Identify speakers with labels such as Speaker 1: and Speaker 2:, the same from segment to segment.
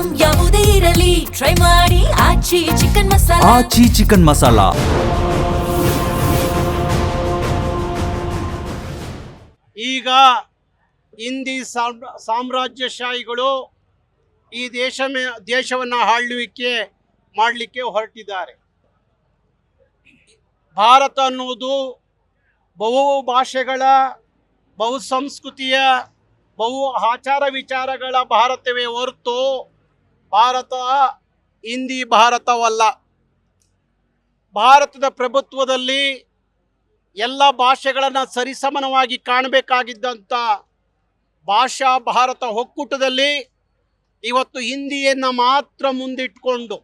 Speaker 1: Item ಯಾವುದೇ ಇರಲಿ try ಮಾಡಿ ಆಚಿ ಚಿಕನ್ ಮಸಾಲಾ.
Speaker 2: ಆಚಿ ಚಿಕನ್ ಮಸಾಲಾ.
Speaker 3: ಈಗ ಹಿಂದಿ ಸಾಮ್ರಾಜ್ಯಶಾಹಿಗಳು ಈ ದೇಶವನ್ನು ಆಳ್ವಿಕೆ ಮಾಡಲಿಕ್ಕೆ ಹೊರಟಿದ್ದಾರೆ. ಭಾರತ ಅನ್ನೋದು ಬಹು ಭಾಷೆಗಳ, ಬಹು ಸಂಸ್ಕೃತಿಯ, ಬಹು ಆಚಾರ ವಿಚಾರಗಳ ಭಾರತವೇ ಹೊರತು ಭಾರತ ಹಿಂದಿ ಭಾರತವಲ್ಲ. ಭಾರತದ ಪ್ರಭುತ್ವದಲ್ಲಿ ಎಲ್ಲ ಭಾಷೆಗಳನ್ನು ಸರಿಸಮನವಾಗಿ ಕಾಣಬೇಕಾಗಿದ್ದಂಥ ಭಾಷಾ ಭಾರತ ಒಕ್ಕೂಟದಲ್ಲಿ ಇವತ್ತು ಹಿಂದಿಯನ್ನು ಮಾತ್ರ ಮುಂದಿಟ್ಟುಕೊಂಡು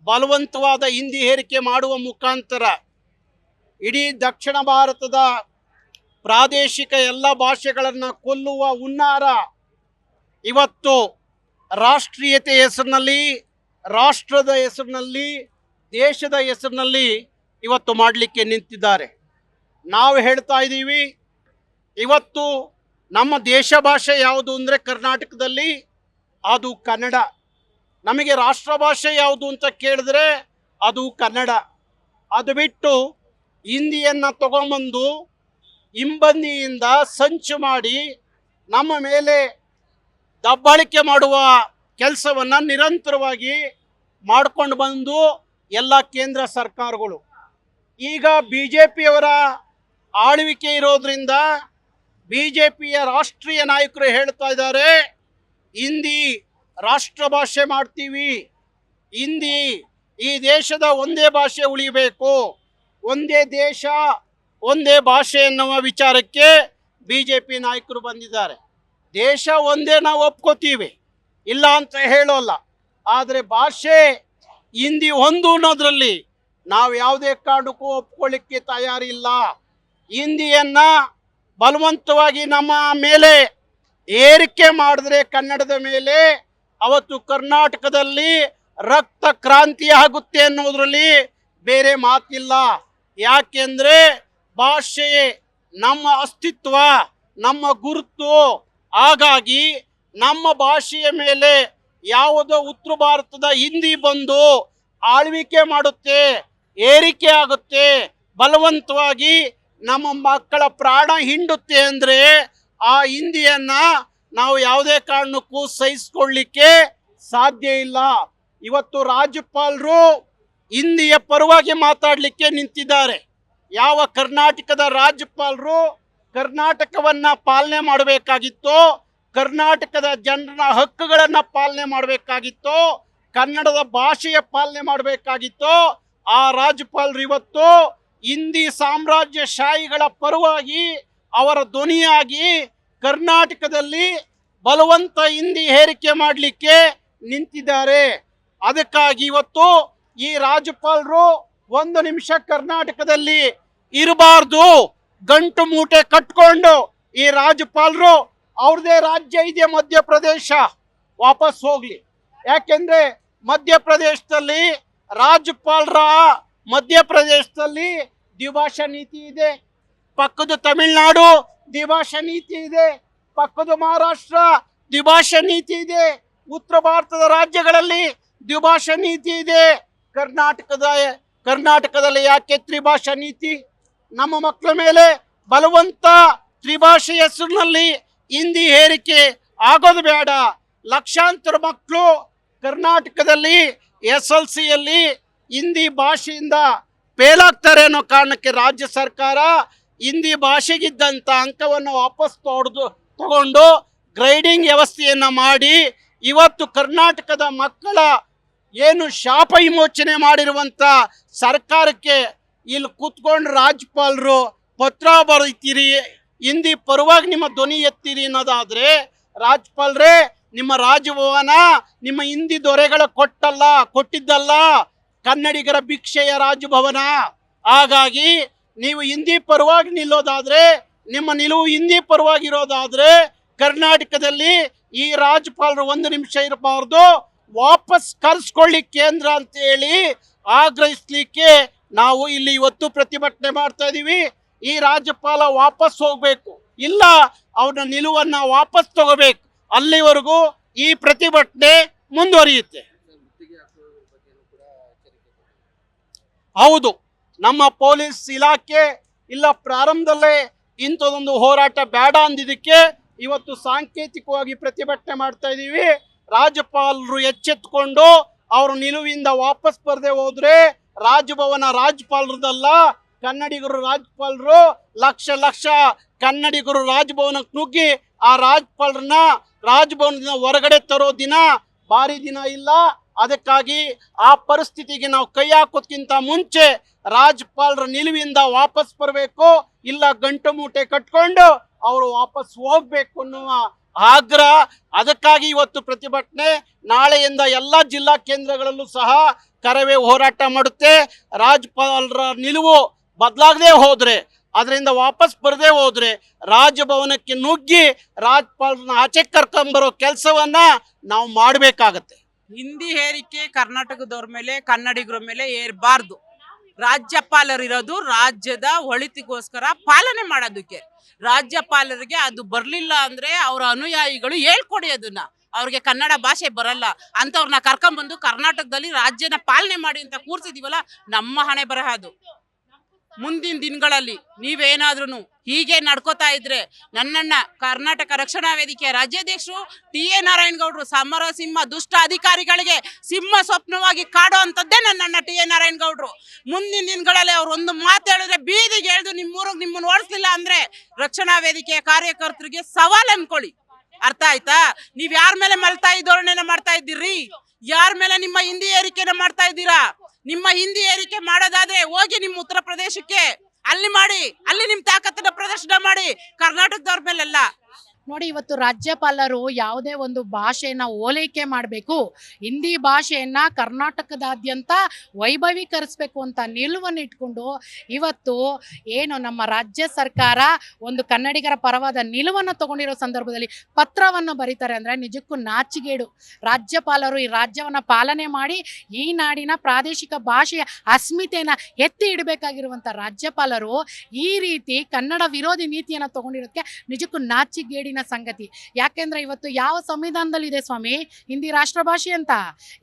Speaker 3: ಬಲವಂತವಾದ ಹಿಂದಿ ಹೇರಿಕೆ ಮಾಡುವ ಮುಖಾಂತರ ಇಡೀ ದಕ್ಷಿಣ ಭಾರತದ ಪ್ರಾದೇಶಿಕ ಎಲ್ಲ ಭಾಷೆಗಳನ್ನು ಕೊಲ್ಲುವ ಹುನ್ನಾರ ಇವತ್ತು ರಾಷ್ಟ್ರೀಯತೆ ಹೆಸರಿನಲ್ಲಿ, ರಾಷ್ಟ್ರದ ಹೆಸರಿನಲ್ಲಿ, ದೇಶದ ಹೆಸರಿನಲ್ಲಿ ಇವತ್ತು ಮಾಡಲಿಕ್ಕೆ ನಿಂತಿದ್ದಾರೆ. ನಾವು ಹೇಳ್ತಾ ಇದ್ದೀವಿ, ಇವತ್ತು ನಮ್ಮ ದೇಶ ಭಾಷೆ ಯಾವುದು ಅಂದರೆ ಕರ್ನಾಟಕದಲ್ಲಿ ಅದು ಕನ್ನಡ. ನಮಗೆ ರಾಷ್ಟ್ರ ಭಾಷೆ ಯಾವುದು ಅಂತ ಕೇಳಿದ್ರೆ ಅದು ಕನ್ನಡ. ಅದು ಬಿಟ್ಟು ಹಿಂದಿಯನ್ನು ತಗೊಂಬಂದು ಹಿಂಬಂದಿಯಿಂದ ಸಂಚು ಮಾಡಿ ನಮ್ಮ ಮೇಲೆ ದಬ್ಬಾಳಿಕೆ ಮಾಡುವ ಕೆಲಸವನ್ನು ನಿರಂತರವಾಗಿ ಮಾಡಿಕೊಂಡು ಬಂದು ಎಲ್ಲ ಕೇಂದ್ರ ಸರ್ಕಾರಗಳು. ಈಗ ಬಿ ಜೆ ಪಿಯವರ ಆಳ್ವಿಕೆ ಇರೋದ್ರಿಂದ ಬಿ ಜೆ ಪಿಯ ರಾಷ್ಟ್ರೀಯ ನಾಯಕರು ಹೇಳ್ತಾ ಇದ್ದಾರೆ, ಹಿಂದಿ ರಾಷ್ಟ್ರ ಭಾಷೆ ಮಾಡ್ತೀವಿ, ಹಿಂದಿ ಈ ದೇಶದ ಒಂದೇ ಭಾಷೆ ಉಳಿಬೇಕು, ಒಂದೇ ದೇಶ ಒಂದೇ ಭಾಷೆ ಎನ್ನುವ ವಿಚಾರಕ್ಕೆ ಬಿ ಜೆ ಪಿ ನಾಯಕರು ಬಂದಿದ್ದಾರೆ. ದೇಶ ಒಂದೇ ನಾವು ಒಪ್ಕೋತೀವಿ, ಇಲ್ಲ ಅಂತ ಹೇಳೋಲ್ಲ. ಆದರೆ ಭಾಷೆ ಹಿಂದಿ ಒಂದು ಅನ್ನೋದ್ರಲ್ಲಿ ನಾವು ಯಾವುದೇ ಕಾರಣಕ್ಕೂ ಒಪ್ಕೊಳ್ಳಿಕ್ಕೆ ತಯಾರಿಲ್ಲ. ಹಿಂದಿಯನ್ನು ಬಲವಂತವಾಗಿ ನಮ್ಮ ಮೇಲೆ ಏರಿಕೆ ಮಾಡಿದ್ರೆ ಕನ್ನಡದ ಮೇಲೆ ಅವತ್ತು ಕರ್ನಾಟಕದಲ್ಲಿ ರಕ್ತ ಕ್ರಾಂತಿ ಆಗುತ್ತೆ ಅನ್ನೋದ್ರಲ್ಲಿ ಬೇರೆ ಮಾತಿಲ್ಲ. ಯಾಕೆಂದರೆ ಭಾಷೆ ನಮ್ಮ ಅಸ್ತಿತ್ವ, ನಮ್ಮ ಗುರುತು. ಹಾಗಾಗಿ ನಮ್ಮ ಭಾಷೆಯ ಮೇಲೆ ಯಾವುದೋ ಉತ್ತರ ಭಾರತದ ಹಿಂದಿ ಬಂದು ಆಳ್ವಿಕೆ ಮಾಡುತ್ತೆ, ಏರಿಕೆ ಆಗುತ್ತೆ, ಬಲವಂತವಾಗಿ ನಮ್ಮ ಮಕ್ಕಳ ಪ್ರಾಣ ಹಿಂಡುತ್ತೆ ಅಂದರೆ ಆ ಹಿಂದಿಯನ್ನು ನಾವು ಯಾವುದೇ ಕಾರಣಕ್ಕೂ ಸಹಿಸ್ಕೊಳ್ಳಿಕ್ಕೆ ಸಾಧ್ಯ ಇಲ್ಲ. ಇವತ್ತು ರಾಜ್ಯಪಾಲರು ಹಿಂದಿಯ ಪರವಾಗಿ ಮಾತಾಡಲಿಕ್ಕೆ ನಿಂತಿದ್ದಾರೆ. ಯಾವ ಕರ್ನಾಟಕದ ರಾಜ್ಯಪಾಲರು ಕರ್ನಾಟಕವನ್ನು ಪಾಲನೆ ಮಾಡಬೇಕಾಗಿತ್ತೋ, ಕರ್ನಾಟಕದ ಜನರ ಹಕ್ಕುಗಳನ್ನು ಪಾಲನೆ ಮಾಡಬೇಕಾಗಿತ್ತೋ, ಕನ್ನಡದ ಭಾಷೆಯ ಪಾಲನೆ ಮಾಡಬೇಕಾಗಿತ್ತೋ, ಆ ರಾಜ್ಯಪಾಲರು ಇವತ್ತು ಹಿಂದಿ ಸಾಮ್ರಾಜ್ಯಶಾಹಿಗಳ ಪರವಾಗಿ ಅವರ ಧ್ವನಿಯಾಗಿ ಕರ್ನಾಟಕದಲ್ಲಿ ಬಲವಂತ ಹಿಂದಿ ಹೇರಿಕೆ ಮಾಡಲಿಕ್ಕೆ ನಿಂತಿದ್ದಾರೆ. ಅದಕ್ಕಾಗಿ ಇವತ್ತು ಈ ರಾಜ್ಯಪಾಲರು ಒಂದು ನಿಮಿಷ ಕರ್ನಾಟಕದಲ್ಲಿ ಇರಬಾರ್ದು, ಗಂಟು ಮೂಟೆ ಕಟ್ಕೊಂಡು ಈ ರಾಜ್ಯಪಾಲರು ಅವ್ರದೇ ರಾಜ್ಯ ಇದೆ ಮಧ್ಯಪ್ರದೇಶ, ವಾಪಸ್ ಹೋಗ್ಲಿ. ಯಾಕೆಂದ್ರೆ ಮಧ್ಯಪ್ರದೇಶದಲ್ಲಿ ರಾಜ್ಯಪಾಲರ ಮಧ್ಯಪ್ರದೇಶದಲ್ಲಿ ದ್ವಿಭಾಷಾ ನೀತಿ ಇದೆ, ಪಕ್ಕದ ತಮಿಳುನಾಡು ದ್ವಿಭಾಷಾ ನೀತಿ ಇದೆ, ಪಕ್ಕದ ಮಹಾರಾಷ್ಟ್ರ ದ್ವಿಭಾಷಾ ನೀತಿ ಇದೆ, ಉತ್ತರ ಭಾರತದ ರಾಜ್ಯಗಳಲ್ಲಿ ದ್ವಿಭಾಷಾ ನೀತಿ ಇದೆ. ಕರ್ನಾಟಕದಲ್ಲಿ ಯಾಕೆ ತ್ರಿಭಾಷಾ ನೀತಿ? ನಮ್ಮ ಮಕ್ಕಳ ಮೇಲೆ ಬಲವಂತ ತ್ರಿಭಾಷೆ ಹೆಸರಿನಲ್ಲಿ ಹಿಂದಿ ಹೇರಿಕೆ ಆಗೋದು ಬೇಡ. ಲಕ್ಷಾಂತರ ಮಕ್ಕಳು ಕರ್ನಾಟಕದಲ್ಲಿ SLCಯಲ್ಲಿ ಹಿಂದಿ ಭಾಷೆಯಿಂದ ಫೇಲ್ ಆಗ್ತಾರೆ ಅನ್ನೋ ಕಾರಣಕ್ಕೆ ರಾಜ್ಯ ಸರ್ಕಾರ ಹಿಂದಿ ಭಾಷೆಗಿದ್ದಂಥ ಅಂಕವನ್ನು ವಾಪಸ್ ತಗೊಂಡು ಗ್ರೇಡಿಂಗ್ ವ್ಯವಸ್ಥೆಯನ್ನು ಮಾಡಿ ಇವತ್ತು ಕರ್ನಾಟಕದ ಮಕ್ಕಳ ಏನು ಶಾಪ ವಿಮೋಚನೆ ಮಾಡಿರುವಂಥ ಸರ್ಕಾರಕ್ಕೆ ಇಲ್ಲಿ ಕೂತ್ಕೊಂಡು ರಾಜ್ಯಪಾಲರು ಪತ್ರ ಬರೀತೀರಿ, ಹಿಂದಿ ಪರವಾಗಿ ನಿಮ್ಮ ಧ್ವನಿ ಎತ್ತೀರಿ ಅನ್ನೋದಾದರೆ, ರಾಜ್ಯಪಾಲರೇ ನಿಮ್ಮ ರಾಜಭವನ ನಿಮ್ಮ ಹಿಂದಿ ದೊರೆಗಳ ಕೊಟ್ಟಿದ್ದಲ್ಲ, ಕನ್ನಡಿಗರ ಭಿಕ್ಷೆಯ ರಾಜಭವನ. ಹಾಗಾಗಿ ನೀವು ಹಿಂದಿ ಪರವಾಗಿ ನಿಲ್ಲೋದಾದರೆ, ನಿಮ್ಮ ನಿಲುವು ಹಿಂದಿ ಪರವಾಗಿರೋದಾದರೆ ಕರ್ನಾಟಕದಲ್ಲಿ ಈ ರಾಜ್ಯಪಾಲರು ಒಂದು ನಿಮಿಷ ಇರಬಾರ್ದು, ವಾಪಸ್ ಕರೆಸ್ಕೊಳ್ಳಿ ಕೇಂದ್ರ ಅಂತ ಹೇಳಿ ಆಗ್ರಹಿಸಲಿಕ್ಕೆ ನಾವು ಇಲ್ಲಿ ಇವತ್ತು ಪ್ರತಿಭಟನೆ ಮಾಡ್ತಾ ಇದ್ದೀವಿ. ಈ ರಾಜ್ಯಪಾಲ ವಾಪಸ್ ಹೋಗಬೇಕು, ಇಲ್ಲ ಅವನ ನಿಲುವನ್ನು ವಾಪಸ್ ತಗೋಬೇಕು. ಅಲ್ಲಿವರೆಗೂ ಈ ಪ್ರತಿಭಟನೆ ಮುಂದುವರಿಯುತ್ತೆ. ಹೌದು, ನಮ್ಮ ಪೊಲೀಸ್ ಇಲಾಖೆ ಇಲ್ಲ ಪ್ರಾರಂಭದಲ್ಲೇ ಇಂಥದೊಂದು ಹೋರಾಟ ಬೇಡ ಅಂದಿದ್ದಕ್ಕೆ ಇವತ್ತು ಸಾಂಕೇತಿಕವಾಗಿ ಪ್ರತಿಭಟನೆ ಮಾಡ್ತಾ ಇದ್ದೀವಿ. ರಾಜ್ಯಪಾಲರು ಎಚ್ಚೆತ್ತುಕೊಂಡು ಅವರು ನಿಲುವಿಂದ ವಾಪಸ್ ಬರದೆ ಹೋದ್ರೆ ರಾಜಭವನ ರಾಜ್ಯಪಾಲರದಲ್ಲ, ಕನ್ನಡಿಗರು ರಾಜ್ಯಪಾಲರು. ಲಕ್ಷ ಲಕ್ಷ ಕನ್ನಡಿಗರು ರಾಜಭವನಕ್ಕೆ ನುಗ್ಗಿ ಆ ರಾಜ್ಯಪಾಲರನ್ನ ರಾಜಭವನದಿಂದ ಹೊರಗಡೆ ತರೋ ದಿನ ಭಾರಿ ದಿನ ಇಲ್ಲ. ಅದಕ್ಕಾಗಿ ಆ ಪರಿಸ್ಥಿತಿಗೆ ನಾವು ಕೈ ಹಾಕೋದ್ಕಿಂತ ಮುಂಚೆ ರಾಜ್ಯಪಾಲರ ನಿಲುವಿಂದ ವಾಪಸ್ ಬರಬೇಕು, ಇಲ್ಲ ಗಂಟು ಮೂಟೆ ಕಟ್ಕೊಂಡು ಅವರು ವಾಪಸ್ ಹೋಗ್ಬೇಕು ಅನ್ನುವ ಆಗ್ರಹ. ಅದಕ್ಕಾಗಿ ಇವತ್ತು ಪ್ರತಿಭಟನೆ. ನಾಳೆಯಿಂದ ಎಲ್ಲ ಜಿಲ್ಲಾ ಕೇಂದ್ರಗಳಲ್ಲೂ ಸಹ ಕರವೇ ಹೋರಾಟ ಮಾಡುತ್ತೆ. ರಾಜ್ಯಪಾಲರ ನಿಲುವು ಬದಲಾಗದೆ ಹೋದ್ರೆ, ಅದರಿಂದ ವಾಪಸ್ ಬರದೆ ಹೋದ್ರೆ ರಾಜಭವನಕ್ಕೆ ನುಗ್ಗಿ ರಾಜ್ಯಪಾಲರನ್ನ ಆಚೆ ಕರ್ಕೊಂಬರೋ ಕೆಲಸವನ್ನ ನಾವು ಮಾಡಬೇಕಾಗತ್ತೆ.
Speaker 2: ಹಿಂದಿ ಹೇರಿಕೆ ಕರ್ನಾಟಕದವ್ರ ಮೇಲೆ ಕನ್ನಡಿಗರ ಮೇಲೆ ಏರ್ಬಾರ್ದು. ರಾಜ್ಯಪಾಲರಿರೋದು ರಾಜ್ಯದ ಒಳಿತಿಗೋಸ್ಕರ ಪಾಲನೆ ಮಾಡೋದಕ್ಕೆ. ರಾಜ್ಯಪಾಲರಿಗೆ ಅದು ಬರಲಿಲ್ಲ ಅಂದ್ರೆ ಅವರ ಅನುಯಾಯಿಗಳು ಹೇಳ್ಕೊಡಿ, ಅದನ್ನ ಅವ್ರಿಗೆ ಕನ್ನಡ ಭಾಷೆ ಬರಲ್ಲ ಅಂತವ್ರನ್ನ ಕರ್ಕೊಂಡ್ಬಂದು ಕರ್ನಾಟಕದಲ್ಲಿ ರಾಜ್ಯನ ಪಾಲನೆ ಮಾಡಿ ಅಂತ ಕೂರ್ಸಿದೀವಲ್ಲ, ನಮ್ಮ ಹಣೆ ಬರಹ ಅದು. ಮುಂದಿನ ದಿನಗಳಲ್ಲಿ ನೀವೇನಾದ್ರೂ ಹೀಗೆ ನಡ್ಕೋತಾ ಇದ್ರೆ ನನ್ನನ್ನ ಕರ್ನಾಟಕ ರಕ್ಷಣಾ ವೇದಿಕೆ ರಾಜ್ಯಾಧ್ಯಕ್ಷರು ಟಿ.ಎ. ನಾರಾಯಣಗೌಡರು ಸಮರ ಸಿಂಹ ದುಷ್ಟ ಅಧಿಕಾರಿಗಳಿಗೆ ಸಿಂಹ ಸ್ವಪ್ನವಾಗಿ ಕಾಡೋ ಅಂತದ್ದೇ ನನ್ನನ್ನ ಟಿ.ಎ. ನಾರಾಯಣಗೌಡರು. ಮುಂದಿನ ದಿನಗಳಲ್ಲಿ ಅವ್ರು ಒಂದು ಮಾತು ಹೇಳಿದ್ರೆ ಬೀದಿಗೆ ಎಳೆದು ನಿಮ್ಮೂರಿಗೆ ನಿಮ್ಮನ್ನು ಓಡಿಸ್ಲಿಲ್ಲ ಅಂದ್ರೆ ರಕ್ಷಣಾ ವೇದಿಕೆಯ ಕಾರ್ಯಕರ್ತರಿಗೆ ಸವಾಲ್ ಅನ್ಕೊಳ್ಳಿ. ಅರ್ಥ ಆಯ್ತಾ? ನೀವ್ ಯಾರ ಮೇಲೆ ಮಲ್ತಾಯಿ ಧೋರಣೆನ ಮಾಡ್ತಾ ಇದ್ದೀರಿ? ಯಾರ ಮೇಲೆ ನಿಮ್ಮ ಹಿಂದಿ ಏರಿಕೆನ ಮಾಡ್ತಾ ಇದ್ದೀರಾ? ನಿಮ್ಮ ಹಿಂದಿ ಏರಿಕೆ ಮಾಡೋದಾದ್ರೆ ಹೋಗಿ ನಿಮ್ಮ ಉತ್ತರ ಪ್ರದೇಶಕ್ಕೆ, ಅಲ್ಲಿ ಮಾಡಿ, ಅಲ್ಲಿ ನಿಮ್ ತಾಕತ್ತನ್ನ ಪ್ರದರ್ಶನ ಮಾಡಿ. ಕರ್ನಾಟಕದವ್ರ ಮೇಲೆಲ್ಲ
Speaker 4: ನೋಡಿ, ಇವತ್ತು ರಾಜ್ಯಪಾಲರು ಯಾವುದೇ ಒಂದು ಭಾಷೆಯನ್ನ ಓಲೈಕೆ ಮಾಡಬೇಕು, ಹಿಂದಿ ಭಾಷೆಯನ್ನ ಕರ್ನಾಟಕದಾದ್ಯಂತ ವೈಭವೀಕರಿಸಬೇಕು ಅಂತ ನಿಲುವನ್ನು ಇಟ್ಕೊಂಡು ಇವತ್ತು ಏನು ನಮ್ಮ ರಾಜ್ಯ ಸರ್ಕಾರ ಒಂದು ಕನ್ನಡಿಗರ ಪರವಾದ ನಿಲುವನ್ನು ತಗೊಂಡಿರೋ ಸಂದರ್ಭದಲ್ಲಿ ಪತ್ರವನ್ನು ಬರೀತಾರೆ ಅಂದರೆ ನಿಜಕ್ಕೂ ನಾಚಿಗೇಡು. ರಾಜ್ಯಪಾಲರು ಈ ರಾಜ್ಯವನ್ನು ಪಾಲನೆ ಮಾಡಿ ಈ ನಾಡಿನ ಪ್ರಾದೇಶಿಕ ಭಾಷೆಯ ಅಸ್ಮಿತೆಯನ್ನು ಎತ್ತಿ ಇಡಬೇಕಾಗಿರುವಂಥ ರಾಜ್ಯಪಾಲರು ಈ ರೀತಿ ಕನ್ನಡ ವಿರೋಧಿ ನೀತಿಯನ್ನು ತಗೊಂಡಿರೋದಕ್ಕೆ ನಿಜಕ್ಕೂ ನಾಚಿಗೇಡಿನ ಸಂಗತಿ. ಯಾಕೆಂದ್ರೆ ಇವತ್ತು ಯಾವ ಸಂವಿಧಾನದಲ್ಲಿ ಇದೆ ಸ್ವಾಮಿ ಹಿಂದಿ ರಾಷ್ಟ್ರ ಭಾಷೆ ಅಂತ?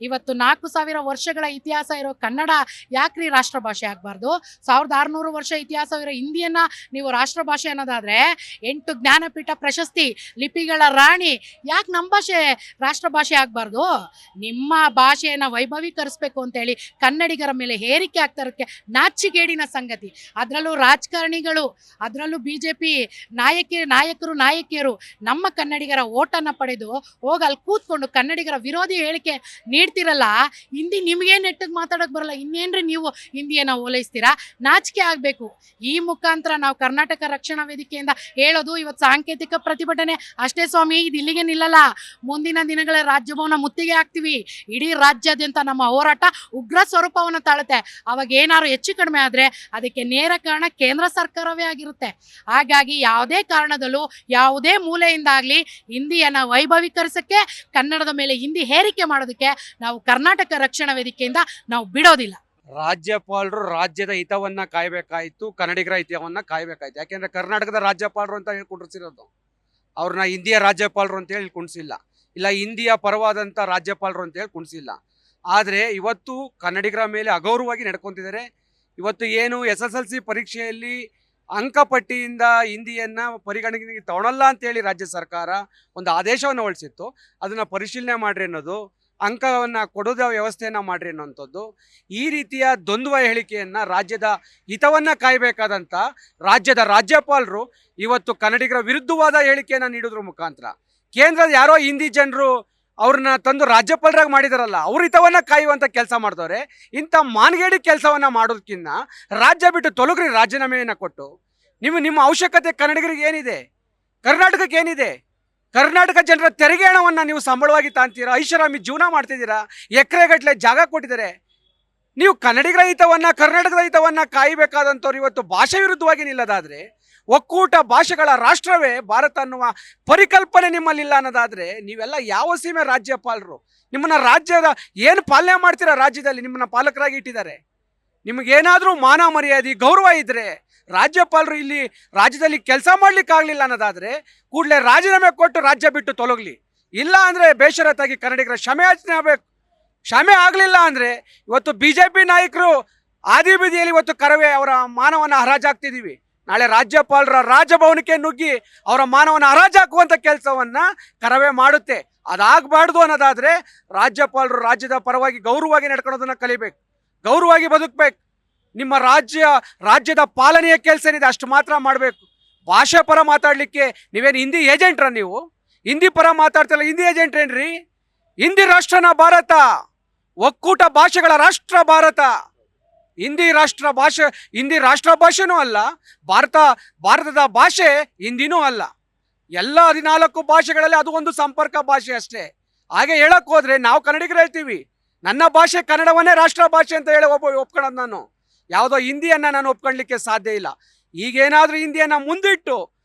Speaker 4: ಇವತ್ತು 4000 ವರ್ಷಗಳ ಇತಿಹಾಸ ಇರೋ ಕನ್ನಡ ಯಾಕ್ರಿ ರಾಷ್ಟ್ರ ಭಾಷೆ ಆಗಬಾರ್ದು? 1600 ವರ್ಷ ಇತಿಹಾಸವಿರೋ ಹಿಂದಿಯನ್ನ ನೀವು ರಾಷ್ಟ್ರ ಭಾಷೆ ಅನ್ನೋದಾದ್ರೆ 8 ಜ್ಞಾನಪೀಠ ಪ್ರಶಸ್ತಿ, ಲಿಪಿಗಳ ರಾಣಿ, ಯಾಕೆ ನಮ್ಮ ಭಾಷೆ ರಾಷ್ಟ್ರ ಭಾಷೆ ಆಗಬಾರ್ದು? ನಿಮ್ಮ ಭಾಷೆಯನ್ನ ವೈಭವೀಕರಿಸಬೇಕು ಅಂತ ಹೇಳಿ ಕನ್ನಡಿಗರ ಮೇಲೆ ಹೇರಿಕೆ ಆಗ್ತಾ ಇರೋಕ್ಕೆ ನಾಚಿಗೇಡಿನ ಸಂಗತಿ. ಅದರಲ್ಲೂ ರಾಜಕಾರಣಿಗಳು, ಅದರಲ್ಲೂ BJP ನಾಯಕಿಯರು ನಮ್ಮ ಕನ್ನಡಿಗರ ಓಟನ್ನು ಪಡೆದು ಹೋಗಿ ಅಲ್ಲಿ ಕೂತ್ಕೊಂಡು ಕನ್ನಡಿಗರ ವಿರೋಧಿ ಹೇಳಿಕೆ ನೀಡ್ತಿರಲ್ಲ. ಹಿಂದಿ ನಿಮಗೆ ನೆಟ್ಟಿಗೆ ಮಾತಾಡೋಕೆ ಬರಲ್ಲ, ಇನ್ನೇನ್ರಿ ನೀವು ಹಿಂದಿಯನ್ನು ಓಲೈಸ್ತೀರಾ? ನಾಚಿಕೆ ಆಗಬೇಕು. ಈ ಮುಖಾಂತರ ನಾವು ಕರ್ನಾಟಕ ರಕ್ಷಣಾ ವೇದಿಕೆಯಿಂದ ಹೇಳೋದು ಇವತ್ತು ಸಾಂಕೇತಿಕ ಪ್ರತಿಭಟನೆ ಅಷ್ಟೇ ಸ್ವಾಮಿ, ಇದು ಇಲ್ಲಿಗೆ ನಿಲ್ಲಲ್ಲ. ಮುಂದಿನ ದಿನಗಳ ರಾಜ್ಯಭವನ ಮುತ್ತಿಗೆ ಹಾಕ್ತೀವಿ. ಇಡೀ ರಾಜ್ಯಾದ್ಯಂತ ನಮ್ಮ ಹೋರಾಟ ಉಗ್ರ ಸ್ವರೂಪವನ್ನು ತಾಳುತ್ತೆ. ಅವಾಗ ಏನಾದ್ರು ಹೆಚ್ಚು ಕಡಿಮೆ ಆದರೆ ಅದಕ್ಕೆ ನೇರ ಕಾರಣ ಕೇಂದ್ರ ಸರ್ಕಾರವೇ ಆಗಿರುತ್ತೆ. ಹಾಗಾಗಿ ಯಾವುದೇ ಕಾರಣದಲ್ಲೂ ಯಾವುದೇ ಮೂಲೆಯಿಂದ ಆಗಲಿ ಹಿಂದಿಯನ್ನು ವೈಭವೀಕರಿಸಕ್ಕೆ, ಕನ್ನಡದ ಮೇಲೆ ಹಿಂದಿ ಹೇರಿಕೆ ಮಾಡೋದಕ್ಕೆ ನಾವು ಕರ್ನಾಟಕ ರಕ್ಷಣಾ ವೇದಿಕೆಯಿಂದ ನಾವು ಬಿಡೋದಿಲ್ಲ.
Speaker 5: ರಾಜ್ಯಪಾಲರು ರಾಜ್ಯದ ಹಿತವನ್ನ ಕಾಯ್ಬೇಕಾಯ್ತು, ಕನ್ನಡಿಗರ ಹಿತವನ್ನ ಕಾಯ್ಬೇಕಾಯ್ತು. ಯಾಕೆಂದ್ರೆ ಕರ್ನಾಟಕದ ರಾಜ್ಯಪಾಲರು ಅಂತ ಹೇಳಿ ಕುಂಡ್ರಿಸಿರೋದು, ಅವ್ರನ್ನ ಹಿಂದಿಯ ರಾಜ್ಯಪಾಲರು ಅಂತ ಹೇಳಿ ಕುಣಿಸಿಲ್ಲ, ಇಲ್ಲ ಹಿಂದಿಯ ಪರವಾದಂಥ ರಾಜ್ಯಪಾಲರು ಅಂತ ಹೇಳಿ ಕುಣಿಸಿಲ್ಲ. ಆದರೆ ಇವತ್ತು ಕನ್ನಡಿಗರ ಮೇಲೆ ಅಗೌರವವಾಗಿ ನಡ್ಕೊತಿದ್ದಾರೆ. ಇವತ್ತು ಏನು SSLC ಪರೀಕ್ಷೆಯಲ್ಲಿ ಅಂಕಪಟ್ಟಿಯಿಂದ ಹಿಂದಿಯನ್ನು ಪರಿಗಣನೆಗೆ ತಗೊಳ್ಳಲ್ಲ ಅಂತೇಳಿ ರಾಜ್ಯ ಸರ್ಕಾರ ಒಂದು ಆದೇಶವನ್ನು ಹೊರಡಿಸಿತ್ತು. ಅದನ್ನು ಪರಿಶೀಲನೆ ಮಾಡ್ರಿ ಅನ್ನೋದು, ಅಂಕವನ್ನು ಕೊಡೋದ ವ್ಯವಸ್ಥೆಯನ್ನು ಮಾಡ್ರಿ ಅನ್ನೋಂಥದ್ದು, ಈ ರೀತಿಯ ದ್ವಂದ್ವ ಹೇಳಿಕೆಯನ್ನು, ರಾಜ್ಯದ ಹಿತವನ್ನು ಕಾಯಬೇಕಾದಂಥ ರಾಜ್ಯದ ರಾಜ್ಯಪಾಲರು ಇವತ್ತು ಕನ್ನಡಿಗರ ವಿರುದ್ಧವಾದ ಹೇಳಿಕೆಯನ್ನು ನೀಡೋದ್ರ ಮುಖಾಂತರ ಕೇಂದ್ರದ ಯಾರೋ ಹಿಂದಿ ಜನರು ಅವ್ರನ್ನ ತಂದು ರಾಜ್ಯಪಾಲರಾಗಿ ಮಾಡಿದಾರಲ್ಲ, ಅವ್ರ ಹಿತವನ್ನು ಕಾಯುವಂಥ ಕೆಲಸ ಮಾಡಿದವ್ರೆ. ಇಂಥ ಮಾನಗೇಡಿ ಕೆಲಸವನ್ನು ಮಾಡೋದಕ್ಕಿಂತ ರಾಜ್ಯ ಬಿಟ್ಟು ತೊಲಗ್ರಿ, ರಾಜೀನಾಮೆಯನ್ನು ಕೊಟ್ಟು. ನಿಮ್ಮ ಅವಶ್ಯಕತೆ ಕನ್ನಡಿಗರಿಗೆ ಏನಿದೆ? ಕರ್ನಾಟಕಕ್ಕೆ ಏನಿದೆ? ಕರ್ನಾಟಕ ಜನರ ತೆರಿಗೆ ಹಣವನ್ನು ನೀವು ಸಂಬಳವಾಗಿ ತಾಂತೀರಾ, ಐಷಾರಾಮಿ ಜೀವನ ಮಾಡ್ತಿದ್ದೀರಾ, ಎಕರೆಗಟ್ಟಲೆ ಜಾಗ ಕೊಟ್ಟಿದ್ದಾರೆ. ನೀವು ಕನ್ನಡಿಗರ ಹಿತವನ್ನು, ಕರ್ನಾಟಕದ ಹಿತವನ್ನು ಕಾಯಬೇಕಾದಂಥವ್ರು ಇವತ್ತು ಭಾಷೆ ವಿರುದ್ಧವಾಗಿ ನಿಲ್ಲದಾದರೆ, ಒಕ್ಕೂಟ ಭಾಷೆಗಳ ರಾಷ್ಟ್ರವೇ ಭಾರತ ಅನ್ನುವ ಪರಿಕಲ್ಪನೆ ನಿಮ್ಮಲ್ಲಿಲ್ಲ ಅನ್ನೋದಾದರೆ, ನೀವೆಲ್ಲ ಯಾವ ಸೀಮೆ ರಾಜ್ಯಪಾಲರು? ನಿಮ್ಮನ್ನ ರಾಜ್ಯದ ಏನು ಪಾಲನೆ ಮಾಡ್ತೀರಾ? ರಾಜ್ಯದಲ್ಲಿ ನಿಮ್ಮನ್ನ ಪಾಲಕರಾಗಿ ಇಟ್ಟಿದ್ದಾರೆ. ನಿಮಗೇನಾದರೂ ಮಾನ ಮರ್ಯಾದೆ ಗೌರವ ಇದ್ದರೆ, ರಾಜ್ಯಪಾಲರು ಇಲ್ಲಿ ರಾಜ್ಯದಲ್ಲಿ ಕೆಲಸ ಮಾಡ್ಲಿಕ್ಕಾಗಲಿಲ್ಲ ಅನ್ನೋದಾದರೆ ಕೂಡಲೇ ರಾಜೀನಾಮೆ ಕೊಟ್ಟು ರಾಜ್ಯ ಬಿಟ್ಟು ತೊಲಗಲಿ. ಇಲ್ಲ ಅಂದರೆ ಬೇಷರತ್ತಾಗಿ ಕನ್ನಡಿಗರ ಕ್ಷಮೆ ಯಾಚನೆ ಆಗಬೇಕು. ಕ್ಷಮೆ ಆಗಲಿಲ್ಲ ಅಂದರೆ ಇವತ್ತು BJP ನಾಯಕರು ಆದಿ ಬೀದಿಯಲ್ಲಿ ಇವತ್ತು ಕರವೇ ಅವರ ಮಾನವನ ಹರಾಜಾಗ್ತಿದ್ದೀವಿ. ನಾಳೆ ರಾಜ್ಯಪಾಲರ ರಾಜಭವನಕ್ಕೆ ನುಗ್ಗಿ ಅವರ ಮಾನವನ ಹರಾಜಾಕುವಂಥ ಕೆಲಸವನ್ನು ಕರವೇ ಮಾಡುತ್ತೆ. ಅದಾಗಬಾರ್ದು ಅನ್ನೋದಾದರೆ ರಾಜ್ಯಪಾಲರು ರಾಜ್ಯದ ಪರವಾಗಿ ಗೌರವವಾಗಿ ನಡ್ಕೊಳ್ಳೋದನ್ನು ಕಲಿಬೇಕು, ಗೌರವವಾಗಿ ಬದುಕಬೇಕು. ನಿಮ್ಮ ರಾಜ್ಯದ ಪಾಲನೆಯ ಕೆಲಸ ಏನಿದೆ ಅಷ್ಟು ಮಾತ್ರ ಮಾಡಬೇಕು. ಭಾಷೆ ಪರ ಮಾತಾಡಲಿಕ್ಕೆ ನೀವೇನು ಹಿಂದಿ ಏಜೆಂಟ್ರ? ನೀವು ಹಿಂದಿ ಪರ ಮಾತಾಡ್ತಿಲ್ಲ, ಹಿಂದಿ ಏಜೆಂಟ್ ಏನ್ರಿ? ಹಿಂದಿ ರಾಷ್ಟ್ರನ ಭಾರತ, ಒಕ್ಕೂಟ ಭಾಷೆಗಳ ರಾಷ್ಟ್ರ ಭಾರತ. ಹಿಂದಿ ರಾಷ್ಟ್ರ ಭಾಷೆನೂ ಅಲ್ಲ, ಭಾರತದ ಭಾಷೆ ಹಿಂದಿನೂ ಅಲ್ಲ. ಎಲ್ಲ 14 ಭಾಷೆಗಳಲ್ಲಿ ಅದು ಒಂದು ಸಂಪರ್ಕ ಭಾಷೆ ಅಷ್ಟೇ. ಹಾಗೆ ಹೇಳಕ್ ಹೋದ್ರೆ ನಾವು ಕನ್ನಡಿಗರು ಹೇಳ್ತೀವಿ, ನನ್ನ ಭಾಷೆ ಕನ್ನಡವನ್ನೇ ರಾಷ್ಟ್ರ ಭಾಷೆ ಅಂತ ಹೇಳಿ ಒಪ್ಕೊಳ್ಳೋದು. ನಾನು ಯಾವುದೋ ಹಿಂದಿಯನ್ನು ನಾನು ಒಪ್ಕೊಳ್ಳಲಿಕ್ಕೆ ಸಾಧ್ಯ ಇಲ್ಲ. ಈಗೇನಾದರೂ ಹಿಂದಿಯನ್ನು ಮುಂದಿಟ್ಟು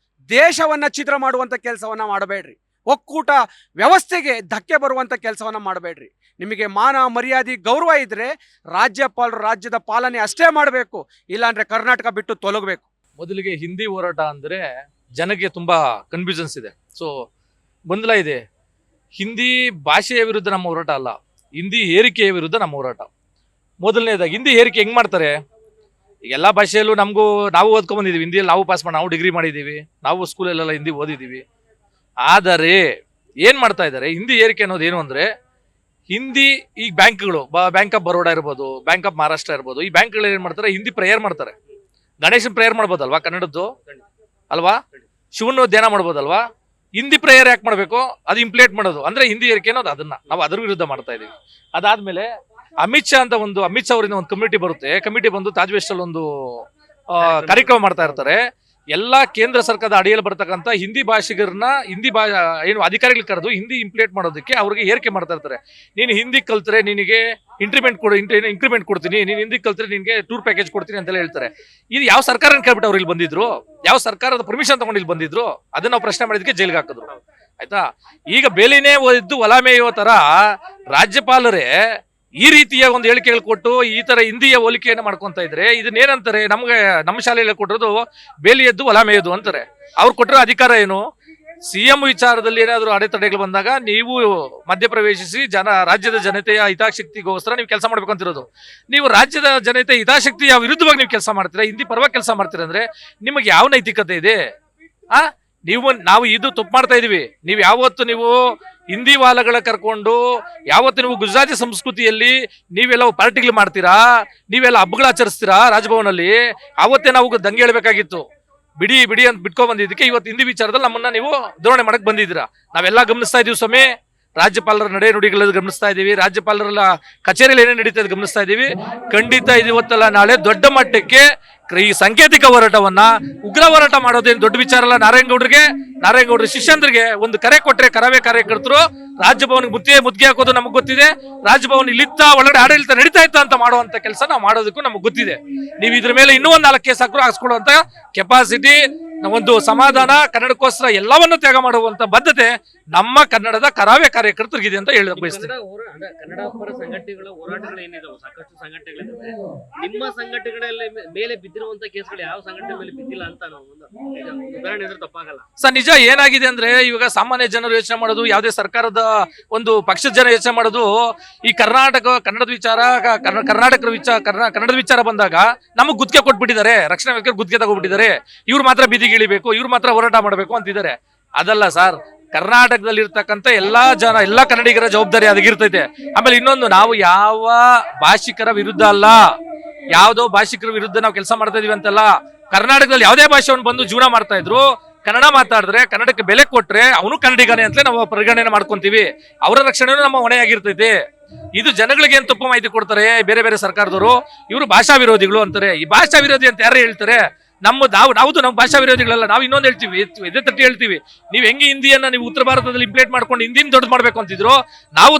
Speaker 5: ದೇಶವನ್ನು ಛಿದ್ರ ಮಾಡುವಂಥ ಕೆಲಸವನ್ನು ಮಾಡಬೇಡ್ರಿ. ಒಕ್ಕೂಟ ವ್ಯವಸ್ಥೆಗೆ ಧಕ್ಕೆ ಬರುವಂಥ ಕೆಲಸವನ್ನು ಮಾಡಬೇಡ್ರಿ. ನಿಮಗೆ ಮಾನ ಮರ್ಯಾದೆ ಗೌರವ ಇದ್ದರೆ ರಾಜ್ಯಪಾಲರು ರಾಜ್ಯದ ಪಾಲನೆ ಅಷ್ಟೇ ಮಾಡಬೇಕು, ಇಲ್ಲಾಂದರೆ ಕರ್ನಾಟಕ ಬಿಟ್ಟು ತೊಲಗಬೇಕು.
Speaker 6: ಮೊದಲಿಗೆ ಹಿಂದಿ ಹೋರಾಟ ಅಂದರೆ ಜನಕ್ಕೆ ತುಂಬ ಕನ್ಫ್ಯೂಷನ್ಸ್ ಇದೆ. ಸೊ ಗೊಂದಲ ಇದೆ. ಹಿಂದಿ ಭಾಷೆಯ ವಿರುದ್ಧ ನಮ್ಮ ಹೋರಾಟ ಅಲ್ಲ, ಹಿಂದಿ ಹೇರಿಕೆಯ ವಿರುದ್ಧ ನಮ್ಮ ಹೋರಾಟ. ಮೊದಲನೇದಾಗಿ ಹಿಂದಿ ಹೇರಿಕೆ ಹೆಂಗೆ ಮಾಡ್ತಾರೆ? ಎಲ್ಲ ಭಾಷೆಯಲ್ಲೂ ನಾವು ಓದ್ಕೊಂಡ್ಬಂದಿದ್ದೀವಿ, ಹಿಂದಿಯಲ್ಲಿ ನಾವು ಪಾಸ್ ಮಾಡಿ, ನಾವು ಡಿಗ್ರಿ ಮಾಡಿದ್ದೀವಿ, ನಾವು ಸ್ಕೂಲಲ್ಲೆಲ್ಲ ಹಿಂದಿ ಓದಿದ್ದೀವಿ. ಆದರೆ ಏನು ಮಾಡ್ತಾ ಇದ್ದಾರೆ, ಹಿಂದಿ ಏರಿಕೆ ಅನ್ನೋದು ಏನು ಅಂದರೆ, ಹಿಂದಿ ಈ ಬ್ಯಾಂಕ್ಗಳು, ಬ್ಯಾಂಕ್ ಆಫ್ ಬರೋಡಾ ಇರ್ಬೋದು, ಬ್ಯಾಂಕ್ ಆಫ್ ಮಹಾರಾಷ್ಟ್ರ ಇರ್ಬೋದು, ಈ ಬ್ಯಾಂಕ್ಗಳು ಏನು ಮಾಡ್ತಾರೆ, ಹಿಂದಿ ಪ್ರೇಯರ್ ಮಾಡ್ತಾರೆ. ಗಣೇಶನ್ ಪ್ರೇಯರ್ ಮಾಡ್ಬೋದಲ್ವಾ ಕನ್ನಡದ್ದು ಅಲ್ವಾ? ಶಿವನ ಧ್ಯಾನ ಮಾಡ್ಬೋದಲ್ವಾ? ಹಿಂದಿ ಪ್ರೇಯರ್ ಯಾಕೆ ಮಾಡಬೇಕು? ಅದು ಇಂಪ್ಲೇಟ್ ಮಾಡೋದು ಅಂದರೆ ಹಿಂದಿ ಏರಿಕೆ ಅನ್ನೋದು, ಅದನ್ನ ನಾವು ಅದ್ರ ವಿರುದ್ಧ ಮಾಡ್ತಾ ಇದ್ದೀವಿ. ಅದಾದ್ಮೇಲೆ ಅಮಿತ್ ಶಾ ಅವರಿಂದ ಒಂದು ಕಮಿಟಿ ಬರುತ್ತೆ. ಕಮಿಟಿ ಬಂದು ತಾಜ್ವೇಸ್ಟಲ್ಲಿ ಒಂದು ಕಾರ್ಯಕ್ರಮ ಮಾಡ್ತಾ ಇರ್ತಾರೆ. ಎಲ್ಲ ಕೇಂದ್ರ ಸರ್ಕಾರದ ಅಡಿಯಲ್ಲಿ ಬರ್ತಕ್ಕಂಥ ಹಿಂದಿ ಭಾಷಿಗರನ್ನ ಏನು ಅಧಿಕಾರಿಗಳು ಕರೆದು ಹಿಂದಿ ಇಂಪ್ಲೇಟ್ ಮಾಡೋದಕ್ಕೆ ಅವ್ರಿಗೆ ಏರಿಕೆ ಮಾಡ್ತಾ ಇರ್ತಾರೆ. ನೀನು ಹಿಂದಿ ಕಲ್ತ್ರೆ ನಿನಗೆ ಇಂಕ್ರಿಮೆಂಟ್ ಕೊಡ್ತೀನಿ, ನೀನು ಹಿಂದಿ ಕಲ್ತ್ರೆ ನಿನಗೆ ಟೂರ್ ಪ್ಯಾಕೇಜ್ ಕೊಡ್ತೀನಿ ಅಂತೆಲ್ಲ ಹೇಳ್ತಾರೆ. ಇದು ಯಾವ ಸರ್ಕಾರ ಕೇಳ್ಬಿಟ್ಟು ಅವ್ರು ಇಲ್ಲಿ ಬಂದಿದ್ರು? ಯಾವ ಸರ್ಕಾರದ ಪರ್ಮಿಷನ್ ತಗೊಂಡು ಇಲ್ಲಿ ಬಂದಿದ್ರು? ಅದನ್ನ ನಾವು ಪ್ರಶ್ನೆ ಮಾಡಿದಕ್ಕೆ ಜೈಲಿಗೆ ಹಾಕಿದ್ರು. ಆಯ್ತಾ? ಈಗ ಬೇಲಿನೇ ಓದಿದ್ದು ಹೊಲ ಮೇಯೋ ತರ ರಾಜ್ಯಪಾಲರೇ ಈ ರೀತಿಯ ಒಂದು ಹೇಳಿಕೆಗಳು ಕೊಟ್ಟು ಈ ತರ ಹಿಂದಿಯ ಹೋಲಿಕೆಯನ್ನು ಮಾಡ್ಕೊಂತ ಇದ್ರೆ ಇದನ್ನೇನಂತಾರೆ? ನಮ್ಮ ಶಾಲೆಯಲ್ಲಿ ಕೊಟ್ಟಿರೋದು ಬೇಲಿ ಎದ್ದು ಹೊಲ ಮೇಯೋದು ಅಂತಾರೆ. ಅವ್ರು ಕೊಟ್ಟಿರೋ ಅಧಿಕಾರ ಏನು? CM ವಿಚಾರದಲ್ಲಿ ಏನಾದರೂ ಅಡೆತಡೆಗಳು ಬಂದಾಗ ನೀವು ಮಧ್ಯಪ್ರವೇಶಿಸಿ ರಾಜ್ಯದ ಜನತೆಯ ಹಿತಾಸಕ್ತಿಗೋಸ್ಕರ ನೀವು ಕೆಲಸ ಮಾಡ್ಬೇಕಂತಿರೋದು. ನೀವು ರಾಜ್ಯದ ಜನತೆಯ ಹಿತಾಸಕ್ತಿಯ ವಿರುದ್ಧವಾಗಿ ನೀವು ಕೆಲಸ ಮಾಡ್ತೀರಾ, ಹಿಂದಿ ಪರವಾಗಿ ಕೆಲಸ ಮಾಡ್ತೀರಾ ಅಂದ್ರೆ ನಿಮಗೆ ಯಾವ ನೈತಿಕತೆ ಇದೆ? ನಾವು ಇದು ತಪ್ಪು ಮಾಡ್ತಾ ಇದೀವಿ. ನೀವು ಯಾವತ್ತು ಹಿಂದಿ ವಾಲಗಳ ಕರ್ಕೊಂಡು ಯಾವತ್ತು ನೀವು ಗುಜರಾತಿ ಸಂಸ್ಕೃತಿಯಲ್ಲಿ ನೀವೆಲ್ಲ ಪಾರ್ಟಿಗಳು ಮಾಡ್ತೀರಾ, ನೀವೆಲ್ಲ ಹಬ್ಬಗಳು ಆಚರಿಸ್ತೀರಾ ರಾಜಭವನಲ್ಲಿ, ಅವತ್ತೇ ನಾವು ದಂಗೆ ಹೇಳ್ಬೇಕಾಗಿತ್ತು. ಬಿಡಿ ಅಂತ ಬಿಟ್ಕೊಂಡ್ ಬಂದಿದ್ದಕ್ಕೆ ಇವತ್ತು ಹಿಂದಿ ವಿಚಾರದಲ್ಲಿ ನಮ್ಮನ್ನ ನೀವು ಧೋರಣೆ ಮಾಡಕ್ ಬಂದಿದ್ದೀರಾ. ನಾವೆಲ್ಲ ಗಮನಿಸ್ತಾ ಇದೀವಿ ಸ್ವಾಮಿ. ರಾಜ್ಯಪಾಲರ ನಡೆ ನುಡಿಗಳಲ್ಲಿ ಗಮನಿಸ್ತಾ ಇದೀವಿ, ರಾಜ್ಯಪಾಲರೆಲ್ಲ ಕಚೇರಿಯಲ್ಲಿ ಏನೇನು ನಡೀತಾ ಇದೆ ಗಮನಿಸ್ತಾ ಇದೀವಿ. ಖಂಡಿತ ಇವತ್ತಲ್ಲ ನಾಳೆ ದೊಡ್ಡ ಮಟ್ಟಕ್ಕೆ ಈ ಸಾಂಕೇತಿಕ ಹೋರಾಟವನ್ನ ಉಗ್ರ ಹೋರಾಟ ಮಾಡೋದೇನು ದೊಡ್ಡ ವಿಚಾರ ಅಲ್ಲ. ನಾರಾಯಣಗೌಡ್ರ ಶಿಷ್ಯಂದ್ರಿಗೆ ಒಂದು ಕರೆ ಕೊಟ್ರೆ ಕರವೇ ಕಾರ್ಯಕರ್ತರು ರಾಜಭವನ್ಗೆ ಮುದ್ಗೆ ಹಾಕೋದು ನಮಗ್ ಗೊತ್ತಿದೆ. ರಾಜಭವನ್ ಇಲ್ಲಿತ್ತ ಒಳಗಡೆ ಆಡಳಿತ ನಡೀತಾ ಇತ್ತ ಅಂತ ಮಾಡುವಂತ ಕೆಲಸ ನಾವು ಮಾಡೋದಕ್ಕೂ ನಮಗ್ ಗೊತ್ತಿದೆ. ನೀವು ಇದ್ರ ಮೇಲೆ ಇನ್ನೂ ಒಂದು 4 ಕೇಸ್ ಹಾಕ್ಸ್ಕೊಳ್ಳುವಂತ ಕೆಪಾಸಿಟಿ, ಒಂದು ಸಮಾಧಾನ, ಕನ್ನಡಕ್ಕೋಸ್ಕರ ಎಲ್ಲವನ್ನೂ ತ್ಯಾಗ ಮಾಡುವಂತ ಬದ್ಧತೆ ನಮ್ಮ ಕನ್ನಡದ ಕರಾವೇ ಕಾರ್ಯಕರ್ತರಿಗಿದೆ ಅಂತ ಹೇಳಕ್ ಬಯಸ್ತೀನಿ.
Speaker 7: ಕನ್ನಡ ಪರ ಸಂಘಟನೆಗಳ ಹೋರಾಟಗಳು ಏನಿದಾವೆ, ಸಾಕಷ್ಟು ಸಂಘಟನೆಗಳಿದ್ದಾವೆ. ನಿಮ್ಮ ಸಂಘಟನೆಗಳಲ್ಲಿ ಮೇಲೆ ಬಿದ್ದಿರುವಂತ ಕೇಸ್ಗಳು ಯಾವ ಸಂಘಟನೆ ಮೇಲೆ ಬಿದ್ದಿಲ್ಲ ಅಂತ ನಾವು ಉದಾಹರಣೆ ಅಂದ್ರೆ ತಪ್ಪಾಗಲ್ಲ
Speaker 6: ಸರ್. ನಿಜ ಏನಾಗಿದೆ ಅಂದ್ರೆ ಇವಾಗ ಸಾಮಾನ್ಯ ಜನರು ಯೋಚನೆ ಮಾಡೋದು, ಯಾವುದೇ ಸರ್ಕಾರದ ಒಂದು ಪಕ್ಷದ ಜನ ಯೋಚನೆ ಮಾಡೋದು, ಈ ಕನ್ನಡದ ವಿಚಾರ ಬಂದಾಗ ನಮಗ್ ಗುತ್ತಿಗೆ ಕೊಟ್ಬಿಟ್ಟಿದ್ದಾರೆ, ರಕ್ಷಣಾ ವೇದಿಕೆ ಗುತ್ತಿಗೆ ತಗೋಬಿಟ್ಟಿದ್ದಾರೆ, ಇವ್ರು ಮಾತ್ರ ಬೀದಿಗೆ ಇಳಿಬೇಕು, ಇವ್ರು ಮಾತ್ರ ಹೋರಾಟ ಮಾಡಬೇಕು ಅಂತಿದ್ದಾರೆ. ಅದಲ್ಲ ಸರ್, ಕರ್ನಾಟಕದಲ್ಲಿ ಇರ್ತಕ್ಕಂಥ ಎಲ್ಲ ಕನ್ನಡಿಗರ ಜವಾಬ್ದಾರಿ ಅದಕ್ಕಿರ್ತೈತೆ. ಆಮೇಲೆ ಇನ್ನೊಂದು, ನಾವು ಯಾವ ಭಾಷಿಕರ ವಿರುದ್ಧ ಅಲ್ಲ, ಯಾವ್ದೋ ಭಾಷಿಕರ ವಿರುದ್ಧ ನಾವು ಕೆಲಸ ಮಾಡ್ತಾ ಇದೀವಿ ಅಂತಲ್ಲ. ಕರ್ನಾಟಕದಲ್ಲಿ ಯಾವುದೇ ಭಾಷೆಯನ್ನು ಬಂದು ಜೀವನ ಮಾಡ್ತಾ ಇದ್ರು, ಕನ್ನಡ ಮಾತಾಡಿದ್ರೆ, ಕನ್ನಡಕ್ಕೆ ಬೆಲೆ ಕೊಟ್ರೆ ಅವನು ಕನ್ನಡಿಗನೇ ಅಂತಲೇ ನಾವು ಪರಿಗಣನೆ ಮಾಡ್ಕೊಂತೀವಿ. ಅವರ ರಕ್ಷಣೆನೂ ನಮ್ಮ ಹೊಣೆಯಾಗಿರ್ತೈತೆ. ಇದು ಜನಗಳಿಗೆ ಏನ್ ತಪ್ಪು ಮಾಹಿತಿ ಕೊಡ್ತಾರೆ ಬೇರೆ ಸರ್ಕಾರದವರು, ಇವರು ಭಾಷಾ ವಿರೋಧಿಗಳು ಅಂತಾರೆ. ಈ ಭಾಷಾ ವಿರೋಧಿ ಅಂತ ಯಾರು ಹೇಳ್ತಾರೆ? ನಮ್ಮ ಭಾಷಾ ವಿರೋಧಿಗಳಲ್ಲ. ನಾವು ಇನ್ನೊಂದು ಹೇಳ್ತೀವಿ, ಇದೇ ತಟ್ಟಿ ಹೇಳ್ತೀವಿ, ನೀವು ಹೆಂಗೆ ಹಿಂದಿಯನ್ನ ನೀವು ಉತ್ತರ ಭಾರತದಲ್ಲಿ ಇಂಪ್ಲೇಟ್ ಮಾಡ್ಕೊಂಡು ಹಿಂದಿನ ದೊಡ್ಡ ಮಾಡ್ಬೇಕು ಅಂತಿದ್ರು. ನಾವು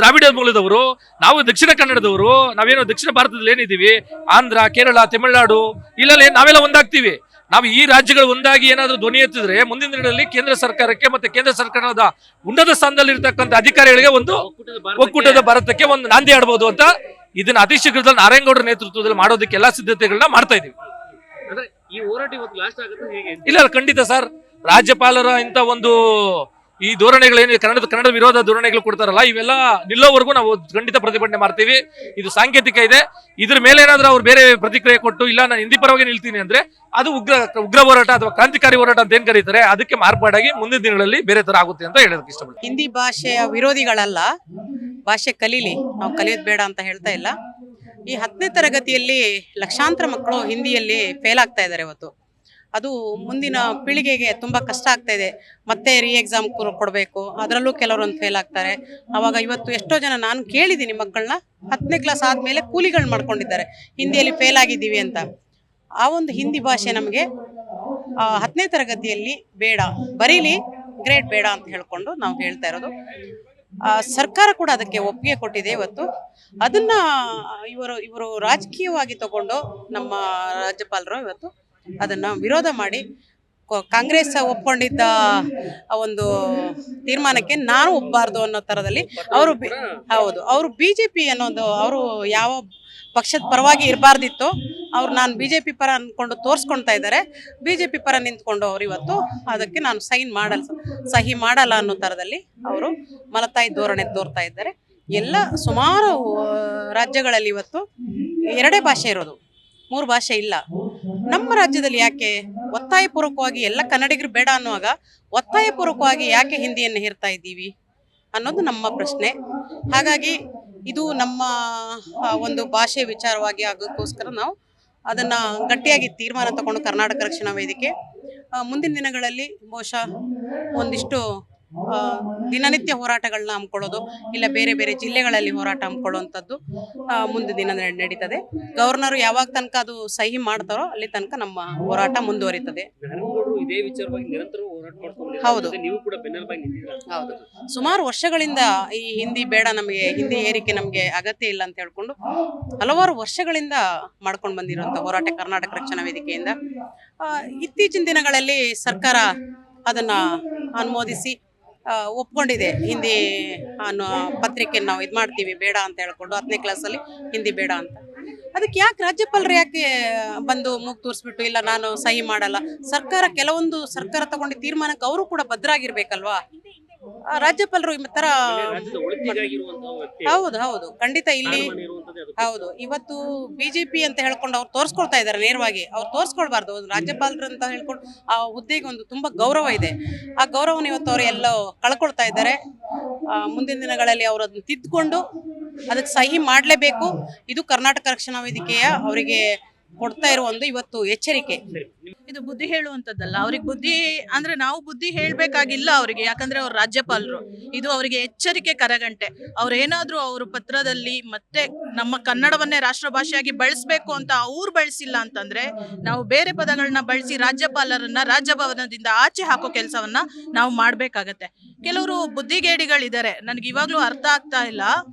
Speaker 6: ದ್ರಾವಿಡ ಮೂಲದವರು, ನಾವು ದಕ್ಷಿಣ ಕನ್ನಡದವರು, ನಾವೇನೋ ದಕ್ಷಿಣ ಭಾರತದಲ್ಲಿ ಏನಿದ್ದೀವಿ, ಆಂಧ್ರ, ಕೇರಳ, ತಮಿಳುನಾಡು, ಇಲ್ಲೆಲ್ಲ ನಾವೆಲ್ಲ ಒಂದಾಗ್ತೀವಿ. ನಾವು ಈ ರಾಜ್ಯಗಳು ಒಂದಾಗಿ ಏನಾದರೂ ಧ್ವನಿ ಎತ್ತಿದ್ರೆ ಮುಂದಿನ ದಿನಗಳಲ್ಲಿ ಕೇಂದ್ರ ಸರ್ಕಾರಕ್ಕೆ ಮತ್ತೆ ಕೇಂದ್ರ ಸರ್ಕಾರದ ಉನ್ನತ ಸ್ಥಾನದಲ್ಲಿ ಇರ್ತಕ್ಕಂಥ ಅಧಿಕಾರಿಗಳಿಗೆ ಒಂದು ಒಕ್ಕೂಟದ ಭಾರತಕ್ಕೆ ಒಂದು ನಾಂದಿ ಆಡಬಹುದು ಅಂತ ಇದನ್ನ ಅತಿ ಶೀಘ್ರದಲ್ಲಿ ನಾರಾಯಣಗೌಡರ ನೇತೃತ್ವದಲ್ಲಿ ಮಾಡೋದಕ್ಕೆ ಎಲ್ಲಾ ಸಿದ್ಧತೆಗಳನ್ನ ಮಾಡ್ತಾ ಇದೀವಿ.
Speaker 7: ಈ ಹೋರಾಟ ಇವತ್ತು ಲಾಸ್ಟ್ ಆಗುತ್ತೆ ಹೇಗೆ?
Speaker 6: ಇಲ್ಲ ಖಂಡಿತ ಸರ್. ರಾಜ್ಯಪಾಲರ ಇಂತ ಒಂದು ಈ ಧೋರಣೆಗಳೇನು ಕನ್ನಡ ವಿರೋಧ ಧೋರಣೆಗಳು ಕೊಡ್ತಾರಲ್ಲ, ಇವೆಲ್ಲ ನಿಲ್ಲೋವರೆಗೂ ನಾವು ಖಂಡಿತ ಪ್ರತಿಭಟನೆ ಮಾಡ್ತೀವಿ. ಇದು ಸಾಂಕೇತಿಕ ಇದೆ. ಇದ್ರ ಮೇಲೆ ಏನಾದ್ರೂ ಅವ್ರು ಬೇರೆ ಪ್ರತಿಕ್ರಿಯೆ ಕೊಟ್ಟು ಇಲ್ಲ ನಾನು ಹಿಂದಿ ಪರವಾಗಿ ನಿಲ್ತೀನಿ ಅಂದ್ರೆ ಅದು ಉಗ್ರ ಹೋರಾಟ ಅಥವಾ ಕ್ರಾಂತಿಕಾರಿ ಹೋರಾಟ ಅಂತ ಏನ್ ಕರೀತಾರೆ, ಅದಕ್ಕೆ ಮಾರ್ಪಾಡಾಗಿ ಮುಂದಿನ ದಿನಗಳಲ್ಲಿ ಬೇರೆ ತರ ಆಗುತ್ತೆ ಅಂತ ಹೇಳೋದಕ್ಕೆ ಇಷ್ಟಪಡ್ತೀನಿ.
Speaker 8: ಹಿಂದಿ ಭಾಷೆಯ ವಿರೋಧಿಗಳಲ್ಲ, ಭಾಷೆ ಕಲೀಲಿ, ನಾವು ಕಲಿಯೋದು ಬೇಡ ಅಂತ ಹೇಳ್ತಾ ಇಲ್ಲ. ಈ 10ನೇ ತರಗತಿಯಲ್ಲಿ ಲಕ್ಷಾಂತರ ಮಕ್ಕಳು ಹಿಂದಿಯಲ್ಲಿ ಫೇಲ್ ಆಗ್ತಾ ಇದ್ದಾರೆ ಇವತ್ತು. ಅದು ಮುಂದಿನ ಪೀಳಿಗೆಗೆ ತುಂಬ ಕಷ್ಟ ಆಗ್ತಾ ಇದೆ. ಮತ್ತೆ ಎಕ್ಸಾಮ್ ಕೊಡಬೇಕು, ಅದರಲ್ಲೂ ಕೆಲವರೊಂದು ಫೇಲ್ ಆಗ್ತಾರೆ. ಆವಾಗ ಇವತ್ತು ಎಷ್ಟೋ ಜನ ನಾನು ಕೇಳಿದ್ದೀನಿ ಮಕ್ಕಳನ್ನ 10ನೇ ಕ್ಲಾಸ್ ಆದಮೇಲೆ ಕೂಲಿಗಳು ಮಾಡ್ಕೊಂಡಿದ್ದಾರೆ, ಹಿಂದಿಯಲ್ಲಿ ಫೇಲ್ ಆಗಿದ್ದೀವಿ ಅಂತ. ಆ ಒಂದು ಹಿಂದಿ ಭಾಷೆ ನಮಗೆ 10ನೇ ತರಗತಿಯಲ್ಲಿ ಬೇಡ, ಬರೀಲಿ, ಗ್ರೇಡ್ ಬೇಡ ಅಂತ ಹೇಳ್ಕೊಂಡು ನಾವು ಹೇಳ್ತಾ ಇರೋದು. ಸರ್ಕಾರ ಕೂಡ ಅದಕ್ಕೆ ಒಪ್ಪಿಗೆ ಕೊಟ್ಟಿದೆ ಇವತ್ತು. ಅದನ್ನ ಇವರು ರಾಜಕೀಯವಾಗಿ ತಗೊಂಡು ನಮ್ಮ ರಾಜ್ಯಪಾಲರು ಇವತ್ತು ಅದನ್ನ ವಿರೋಧ ಮಾಡಿ ಕಾಂಗ್ರೆಸ್ ಒಪ್ಕೊಂಡಿದ್ದ ಒಂದು ತೀರ್ಮಾನಕ್ಕೆ ನಾನು ಒಪ್ಪಬಾರ್ದು ಅನ್ನೋ ತರದಲ್ಲಿ ಅವರು ಬಿಜೆಪಿ ಅನ್ನೋದು, ಅವರು ಯಾವ ಪಕ್ಷದ ಪರವಾಗಿ ಇರಬಾರ್ದಿತ್ತು, ಅವ್ರು ನಾನು ಬಿಜೆಪಿ ಪರ ಅನ್ಕೊಂಡು ತೋರಿಸ್ಕೊಳ್ತಾ ಇದ್ದಾರೆ. ಬಿಜೆಪಿ ಪರ ನಿಂತ್ಕೊಂಡು ಅವ್ರು ಇವತ್ತು ಅದಕ್ಕೆ ನಾನು ಸಹಿ ಮಾಡಲ್ಲ ಅನ್ನೋ ತರದಲ್ಲಿ ಅವರು ಮಲತಾಯಿ ಧೋರಣೆ ತೋರ್ತಾ ಇದ್ದಾರೆ. ಎಲ್ಲ ಸುಮಾರು ರಾಜ್ಯಗಳಲ್ಲಿ ಇವತ್ತು 2 ಭಾಷೆ ಇರೋದು, 3 ಭಾಷೆ ಇಲ್ಲ. ನಮ್ಮ ರಾಜ್ಯದಲ್ಲಿ ಯಾಕೆ ಒತ್ತಾಯಪೂರ್ವಕವಾಗಿ ಎಲ್ಲ ಕನ್ನಡಿಗರು ಬೇಡ ಅನ್ನುವಾಗ ಒತ್ತಾಯಪೂರ್ವಕವಾಗಿ ಯಾಕೆ ಹಿಂದಿಯನ್ನು ಹೇರ್ತಾ ಇದ್ದೀವಿ ಅನ್ನೋದು ನಮ್ಮ ಪ್ರಶ್ನೆ. ಹಾಗಾಗಿ ಇದು ನಮ್ಮ ಒಂದು ಭಾಷೆ ವಿಚಾರವಾಗಿ ಆಗೋಕ್ಕೋಸ್ಕರ ನಾವು ಅದನ್ನು ಗಟ್ಟಿಯಾಗಿ ತೀರ್ಮಾನ ತಗೊಂಡು ಕರ್ನಾಟಕ ರಕ್ಷಣಾ ವೇದಿಕೆ ಮುಂದಿನ ದಿನಗಳಲ್ಲಿ ಬಹುಶಃ ಒಂದಿಷ್ಟು ದಿನನಿತ್ಯ ಹೋರಾಟಗಳನ್ನ ಹಮ್ಮಿಕೊಳ್ಳೋದು, ಇಲ್ಲ ಬೇರೆ ಬೇರೆ ಜಿಲ್ಲೆಗಳಲ್ಲಿ ಹೋರಾಟ ಹಮ್ಮಿಕೊಳ್ಳುವಂಥದ್ದು ಮುಂದಿನ ದಿನ ನಡೀತದೆ. ಗವರ್ನರ್ ಯಾವಾಗ ತನಕ ಅದು ಸಹಿ ಮಾಡ್ತಾರೋ ಅಲ್ಲಿ ತನಕ ನಮ್ಮ ಹೋರಾಟ ಮುಂದುವರಿತದೆ.
Speaker 7: ಇದೇ ವಿಚಾರವಾಗಿ ನಿರಂತರ ಹೋರಾಟ ಮಾಡ್ಕೊಂಡು
Speaker 8: ಹೌದು,
Speaker 7: ನೀವು ಕೂಡ ಬೆನ್ನೆಲುಬಾಗಿ ನಿಂತಿದ್ದೀರಾ.
Speaker 8: ಹೌದು. ಸುಮಾರು ವರ್ಷಗಳಿಂದ ಈ ಹಿಂದಿ ಬೇಡ, ನಮಗೆ ಹಿಂದಿ ಏರಿಕೆ ನಮಗೆ ಅಗತ್ಯ ಇಲ್ಲ ಅಂತ ಹೇಳ್ಕೊಂಡು ಹಲವಾರು ವರ್ಷಗಳಿಂದ ಮಾಡ್ಕೊಂಡು ಬಂದಿರುವಂಥ ಹೋರಾಟ ಕರ್ನಾಟಕ ರಕ್ಷಣಾ ವೇದಿಕೆಯಿಂದ. ಇತ್ತೀಚಿನ ದಿನಗಳಲ್ಲಿ ಸರ್ಕಾರ ಅದನ್ನ ಅನುಮೋದಿಸಿ ಒಪ್ಕೊಂಡಿದೆ. ಹಿಂದಿ ಅನ್ನೋ ಪತ್ರಿಕೆ ನಾವು ಇದು ಮಾಡ್ತೀವಿ ಬೇಡ ಅಂತ ಹೇಳ್ಕೊಂಡು 10ನೇ ಕ್ಲಾಸಲ್ಲಿ ಹಿಂದಿ ಬೇಡ ಅಂತ. ಅದಕ್ಕೆ ಯಾಕೆ ರಾಜ್ಯಪಾಲರು ಯಾಕೆ ಬಂದು ಮೂಗು ತೋರಿಸ್ಬಿಟ್ಟು ಇಲ್ಲ ನಾನು ಸಹಿ ಮಾಡಲ್ಲ? ಕೆಲವೊಂದು ಸರ್ಕಾರ ತಗೊಂಡ ತೀರ್ಮಾನಕ್ಕೆ ಅವರು ಕೂಡ ಭದ್ರಾಗಿರ್ಬೇಕಲ್ವಾ? ರಾಜ್ಯಪಾಲರು ಈ ತರ ಹೌದು ಖಂಡಿತ ಇಲ್ಲಿ ಹೌದು. ಇವತ್ತು ಬಿಜೆಪಿ ಅಂತ ಹೇಳ್ಕೊಂಡು ಅವ್ರು ತೋರ್ಸ್ಕೊಳ್ತಾ ಇದಾರೆ, ನೇರವಾಗಿ ಅವ್ರು ತೋರ್ಸ್ಕೊಳ್ಬಾರ್ದು. ರಾಜ್ಯಪಾಲರು ಅಂತ ಹೇಳ್ಕೊಂಡು ಆ ಹುದ್ದೆಗೆ ಒಂದು ತುಂಬಾ ಗೌರವ ಇದೆ. ಆ ಗೌರವನ ಇವತ್ತು ಅವ್ರು ಎಲ್ಲೋ ಕಳ್ಕೊಳ್ತಾ ಇದ್ದಾರೆ. ಮುಂದಿನ ದಿನಗಳಲ್ಲಿ ಅವರು ಅದನ್ನ ತಿದ್ದುಕೊಂಡು ಅದಕ್ಕೆ ಸಹಿ ಮಾಡಲೇಬೇಕು. ಇದು ಕರ್ನಾಟಕ ರಕ್ಷಣಾ ವೇದಿಕೆಯ ಅವರಿಗೆ ಕೊಡ್ತಾ ಇರೋ ಒಂದು ಇವತ್ತು ಎಚ್ಚರಿಕೆ.
Speaker 9: ಇದು ಬುದ್ಧಿ ಹೇಳುವಂತದ್ದಲ್ಲ. ಅವ್ರಿಗೆ ಬುದ್ಧಿ ಅಂದ್ರೆ ನಾವು ಬುದ್ಧಿ ಹೇಳ್ಬೇಕಾಗಿಲ್ಲ ಅವರಿಗೆ, ಯಾಕಂದ್ರೆ ಅವ್ರ ರಾಜ್ಯಪಾಲರು. ಇದು ಅವರಿಗೆ ಎಚ್ಚರಿಕೆ ಕರಗಂಟೆ. ಅವ್ರೇನಾದ್ರೂ ಅವ್ರ ಪತ್ರದಲ್ಲಿ ಮತ್ತೆ ನಮ್ಮ ಕನ್ನಡವನ್ನೇ ರಾಷ್ಟ್ರ ಭಾಷೆಯಾಗಿ ಬಳಸಬೇಕು ಅಂತ ಅವ್ರು ಬಳಸಿಲ್ಲ ಅಂತಂದ್ರೆ ನಾವು ಬೇರೆ ಪದಗಳನ್ನ ಬಳಸಿ ರಾಜ್ಯಪಾಲರನ್ನ ರಾಜಭವನದಿಂದ ಆಚೆ ಹಾಕೋ ಕೆಲಸವನ್ನ ನಾವು ಮಾಡ್ಬೇಕಾಗತ್ತೆ. ಕೆಲವರು ಬುದ್ಧಿಗೇಡಿಗಳಿದ್ದಾರೆ, ನನ್ಗೆ ಇವಾಗ್ಲೂ ಅರ್ಥ ಆಗ್ತಾ ಇಲ್ಲ.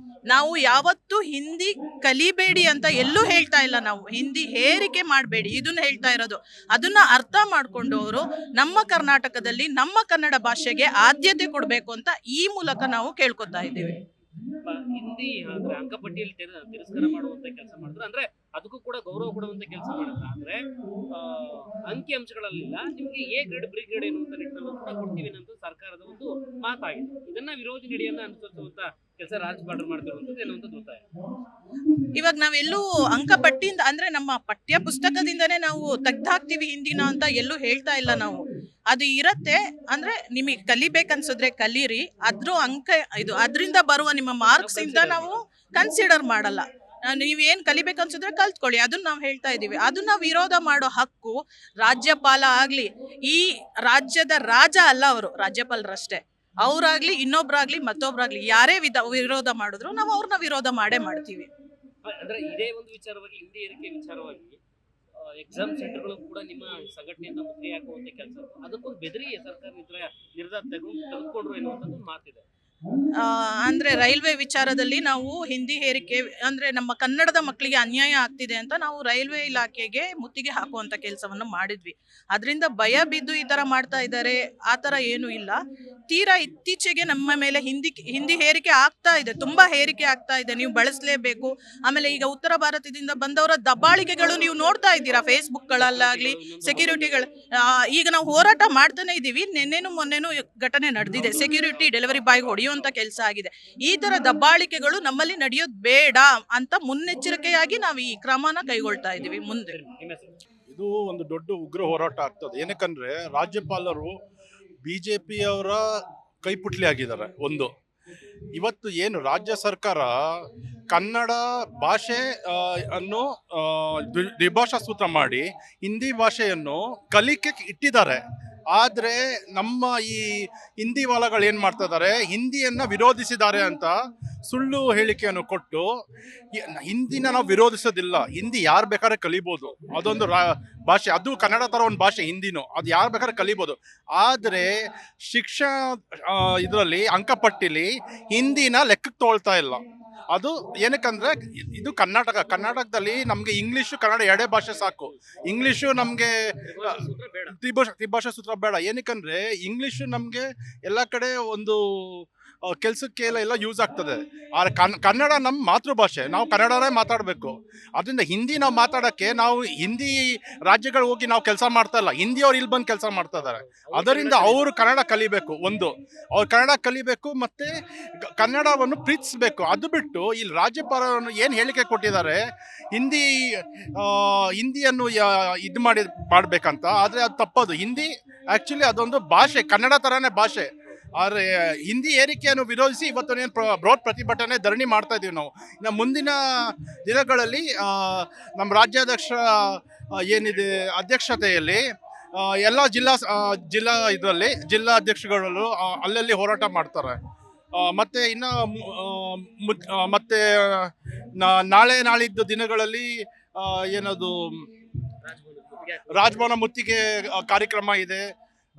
Speaker 9: ನಾವು ಯಾವತ್ತೂ ಹಿಂದಿ ಕಲಿಬೇಡಿ ಅಂತ ಎಲ್ಲೂ ಹೇಳ್ತಾ ಇಲ್ಲ, ನಾವು ಹಿಂದಿ ಹೇರಿಕೆ ಮಾಡಬೇಡಿ ಇದನ್ನ ಹೇಳ್ತಾ ಇರೋದು. ಅದನ್ನ ಅರ್ಥ ಮಾಡ್ಕೊಂಡು ಅವರು ನಮ್ಮ ಕರ್ನಾಟಕದಲ್ಲಿ ನಮ್ಮ ಕನ್ನಡ ಭಾಷೆಗೆ ಆದ್ಯತೆ ಕೊಡಬೇಕು ಅಂತ ಈ ಮೂಲಕ ನಾವು ಕೇಳ್ಕೊತಾ ಇದ್ದೀವಿ.
Speaker 7: ಹಿಂದಿ ಅಂದ್ರೆ ಅಂಕಪಟ್ಟಿಯಲ್ಲಿ ತಿರಸ್ಕಾರ ಮಾಡುವಂತ ಕೆಲಸ ಮಾಡಿದ್ರೆ, ಅಂದ್ರೆ ಅದಕ್ಕೂ ಕೂಡ ಗೌರವ ಕೊಡುವಂತ ಕೆಲಸ ಮಾಡಿದ್ರೆ, ಅಂದ್ರೆ ಅಂಕಿ ಅಂಶಗಳಲ್ಲಿಲ್ಲ ನಿಮ್ಗೆ ಎ ಗ್ರೇಡ್ ಬಿ ಗ್ರೇಡ್ ಎನ್ನುವಂತ ನಿಟ್ಟಿನಲ್ಲಿ ಕೂಡ ಕೊಡ್ತೀವಿ ಅನ್ನೋ ಸರ್ಕಾರದ ಒಂದು ಮಾತಾಗಿದೆ. ಇದನ್ನ ವಿರೋಧಿ ನಡೆಯನ್ನ ಅನುಸರಿಸುವಂತ ಕೆಲಸ ರಾಜ್ಯಪಾಲರು ಮಾಡ್ತಿರುವಂತದ್ದು ಎನ್ನುವಂಥದ್ದು ಗೊತ್ತಾಯ.
Speaker 9: ಇವಾಗ ನಾವೆಲ್ಲೂ ಅಂಕಪಟ್ಟಿಯಿಂದ ಅಂದ್ರೆ ನಮ್ಮ ಪಠ್ಯ ಪುಸ್ತಕದಿಂದನೇ ನಾವು ತೆಗ್ದಾಕ್ತಿವಿ ಹಿಂದಿನ ಅಂತ ಎಲ್ಲೂ ಹೇಳ್ತಾ ಇಲ್ಲ ನಾವು. ಅದು ಇರತ್ತೆ, ಅಂದ್ರೆ ನಿಮಗೆ ಕಲಿಬೇಕನ್ಸಿದ್ರೆ ಕಲೀರಿ, ಅದ್ರ ಅಂಕ ಇದು ಅದರಿಂದ ಬರುವ ನಿಮ್ಮ ಮಾರ್ಕ್ಸ್ ಇಂದ ನಾವು ಕನ್ಸಿಡರ್ ಮಾಡಲ್ಲ. ನೀವೇನ್ ಕಲಿಬೇಕನ್ಸಿದ್ರೆ ಕಲ್ತ್ಕೊಳ್ಳಿ, ಅದನ್ನ ನಾವು ಹೇಳ್ತಾ ಇದೀವಿ. ಅದನ್ನ ವಿರೋಧ ಮಾಡೋ ಹಕ್ಕು ರಾಜ್ಯಪಾಲ ಆಗ್ಲಿ, ಈ ರಾಜ್ಯದ ರಾಜ ಅಲ್ಲ ಅವರು, ರಾಜ್ಯಪಾಲರಷ್ಟೇ. ಅವ್ರಾಗ್ಲಿ ಇನ್ನೊಬ್ರಾಗ್ಲಿ ಮತ್ತೊಬ್ರಾಗ್ಲಿ ಯಾರೇ ವಿರೋಧ ಮಾಡಿದ್ರು ನಾವು ಅವ್ರನ್ನ ವಿರೋಧ ಮಾಡೇ ಮಾಡ್ತೀವಿ.
Speaker 7: ಅಂದ್ರೆ ಇದೇ ಒಂದು ವಿಚಾರವಾಗಿ ಹಿಂದಿ ಏರಿಕೆ ವಿಚಾರವಾಗಿ ಎಕ್ಸಾಮ್ ಸೆಂಟರ್ಗಳು ಕೂಡ ನಿಮ್ಮ ಸಂಘಟನೆಯಿಂದ ಮುದ್ರೆ ಹಾಕುವಂತ ಕೆಲಸ, ಅದಕ್ಕೊಂದು ಬೆದರಿ ಸರ್ಕಾರ ನಿರ್ಧಾರ ತೆಗೆದುಕೊಂಡ್ರು ಎನ್ನುವಂಥದ್ದು ಮಾತಿದೆ.
Speaker 9: ಅಂದ್ರೆ ರೈಲ್ವೆ ವಿಚಾರದಲ್ಲಿ ನಾವು ಹಿಂದಿ ಹೇರಿಕೆ ಅಂದ್ರೆ ನಮ್ಮ ಕನ್ನಡದ ಮಕ್ಕಳಿಗೆ ಅನ್ಯಾಯ ಆಗ್ತಿದೆ ಅಂತ ನಾವು ರೈಲ್ವೆ ಇಲಾಖೆಗೆ ಮುತ್ತಿಗೆ ಹಾಕುವಂತ ಕೆಲಸವನ್ನು ಮಾಡಿದ್ವಿ. ಅದರಿಂದ ಭಯ ಬಿದ್ದು ಈ ತರ ಮಾಡ್ತಾ ಇದ್ದಾರೆ ಆ ತರ ಏನು ಇಲ್ಲ. ತೀರಾ ಇತ್ತೀಚೆಗೆ ನಮ್ಮ ಮೇಲೆ ಹಿಂದಿ ಹೇರಿಕೆ ಆಗ್ತಾ ಇದೆ, ತುಂಬಾ ಹೇರಿಕೆ ಆಗ್ತಾ ಇದೆ. ನೀವು ಬಳಸಲೇಬೇಕು. ಆಮೇಲೆ ಈಗ ಉತ್ತರ ಭಾರತದಿಂದ ಬಂದವರ ದಬ್ಬಾಳಿಕೆಗಳು ನೀವು ನೋಡ್ತಾ ಇದ್ದೀರಾ ಫೇಸ್ಬುಕ್ಗಳಲ್ಲಾಗ್ಲಿ, ಸೆಕ್ಯೂರಿಟಿಗಳು. ಈಗ ನಾವು ಹೋರಾಟ ಮಾಡ್ತಾನೆ ಇದೀವಿ. ನಿನ್ನೆನು ಮೊನ್ನೆನು ಘಟನೆ ನಡೆದಿದೆ, ಸೆಕ್ಯೂರಿಟಿ ಡೆಲಿವರಿ ಬಾಯ್ ಹೊಡೆಯುವಂತ ಕೆಲಸ ಆಗಿದೆ. ಈ ತರ ದಬ್ಬಾಳಿಕೆಗಳು ನಮ್ಮಲ್ಲಿ ನಡೆಯೋದು ಬೇಡ ಅಂತ ಮುನ್ನೆಚ್ಚರಿಕೆಯಾಗಿ ನಾವು ಈ ಕ್ರಮನ ಕೈಗೊಳ್ತಾ ಇದೀವಿ. ಮುಂದೆ
Speaker 10: ಇದು ಒಂದು ದೊಡ್ಡ ಉಗ್ರ ಹೋರಾಟ ಆಗ್ತದೆ. ಏನಕ್ಕಂದ್ರೆ ರಾಜ್ಯಪಾಲರು ಬಿಜೆಪಿಯವರ ಕೈಪುಟ್ಲಿ ಆಗಿದ್ದಾರೆ. ಒಂದು ಇವತ್ತು ಏನು ರಾಜ್ಯ ಸರ್ಕಾರ ಕನ್ನಡ ಭಾಷೆ ಅನ್ನು ದ್ವಿಭಾಷಾ ಸೂತ್ರ ಮಾಡಿ ಹಿಂದಿ ಭಾಷೆಯನ್ನು ಕಲಿಕೆ ಇಟ್ಟಿದ್ದಾರೆ. ಆದರೆ ನಮ್ಮ ಈ ಹಿಂದಿ ವಾಲಗಳು ಏನು ಮಾಡ್ತಾ ಇದ್ದಾರೆ, ಹಿಂದಿಯನ್ನು ವಿರೋಧಿಸಿದ್ದಾರೆ ಅಂತ ಸುಳ್ಳು ಹೇಳಿಕೆಯನ್ನು ಕೊಟ್ಟು ಹಿಂದಿನ ನಾವು ವಿರೋಧಿಸೋದಿಲ್ಲ, ಹಿಂದಿ ಯಾರು ಬೇಕಾದ್ರೆ ಕಲಿಬೋದು, ಅದೊಂದು ಭಾಷೆ, ಅದು ಕನ್ನಡ ಥರ ಒಂದು ಭಾಷೆ ಹಿಂದಿನೂ, ಅದು ಯಾರು ಬೇಕಾದ್ರೆ ಕಲಿಬೋದು. ಆದರೆ ಶಿಕ್ಷಣ ಇದರಲ್ಲಿ ಅಂಕಪಟ್ಟಿಲಿ ಹಿಂದಿನ ಲೆಕ್ಕಕ್ಕೆ ತೊಗೊಳ್ತಾ ಇಲ್ಲ. ಅದು ಏನಕ್ಕಂದ್ರೆ ಇದು ಕರ್ನಾಟಕದಲ್ಲಿ ನಮಗೆ ಇಂಗ್ಲೀಷು ಕನ್ನಡ ಎರಡೇ ಭಾಷೆ ಸಾಕು. ಇಂಗ್ಲೀಷು ನಮಗೆ ತ್ರಿಭಾಷಾ ಸೂತ್ರ ಬೇಡ. ಏನಕ್ಕಂದ್ರೆ ಇಂಗ್ಲೀಷು ನಮಗೆ ಎಲ್ಲ ಕಡೆ ಒಂದು ಕೆಲಸಕ್ಕೆ ಎಲ್ಲ ಯೂಸ್ ಆಗ್ತದೆ. ಆದರೆ ಕನ್ನಡ ನಮ್ಮ ಮಾತೃಭಾಷೆ, ನಾವು ಕನ್ನಡನೇ ಮಾತಾಡಬೇಕು. ಅದರಿಂದ ಹಿಂದಿ ನಾವು ಮಾತಾಡೋಕ್ಕೆ ನಾವು ಹಿಂದಿ ರಾಜ್ಯಗಳು ಹೋಗಿ ನಾವು ಕೆಲಸ ಮಾಡ್ತಾ ಇಲ್ಲ, ಹಿಂದಿಯವ್ರು ಇಲ್ಲಿ ಬಂದು ಕೆಲಸ ಮಾಡ್ತಾ ಇದ್ದಾರೆ. ಅದರಿಂದ ಅವರು ಕನ್ನಡ ಕಲಿಬೇಕು. ಒಂದು ಅವ್ರು ಕನ್ನಡ ಕಲಿಬೇಕು ಮತ್ತು ಕನ್ನಡವನ್ನು ಪ್ರೀತಿಸಬೇಕು. ಅದು ಬಿಟ್ಟು ಇಲ್ಲಿ ರಾಜ್ಯಪಾಲರನ್ನು ಏನು ಹೇಳಿಕೆ ಕೊಟ್ಟಿದ್ದಾರೆ, ಹಿಂದಿಯನ್ನು ಇದು ಮಾಡಬೇಕಂತ. ಆದರೆ ಅದು ತಪ್ಪದು. ಹಿಂದಿ ಆ್ಯಕ್ಚುಲಿ ಅದೊಂದು ಭಾಷೆ, ಕನ್ನಡ ಥರನೇ ಭಾಷೆ. ಆದರೆ ಹಿಂದಿ ಏರಿಕೆಯನ್ನು ವಿರೋಧಿಸಿ ಇವತ್ತು ಏನು ಬೃಹತ್ ಪ್ರತಿಭಟನೆ ಧರಣಿ ಮಾಡ್ತಾ ಇದ್ದೀವಿ ನಾವು. ಇನ್ನು ಮುಂದಿನ ದಿನಗಳಲ್ಲಿ ನಮ್ಮ ರಾಜ್ಯಾಧ್ಯಕ್ಷರ ಏನಿದೆ ಅಧ್ಯಕ್ಷತೆಯಲ್ಲಿ ಎಲ್ಲ ಜಿಲ್ಲಾ ಅಧ್ಯಕ್ಷಗಳು ಅಲ್ಲಲ್ಲಿ ಹೋರಾಟ ಮಾಡ್ತಾರೆ. ಮತ್ತು ಇನ್ನು ಮತ್ತೆ ನಾಳಿದ್ದು ದಿನಗಳಲ್ಲಿ ಏನದು ರಾಜಭವನ ಮುತ್ತಿಗೆ ಕಾರ್ಯಕ್ರಮ ಇದೆ.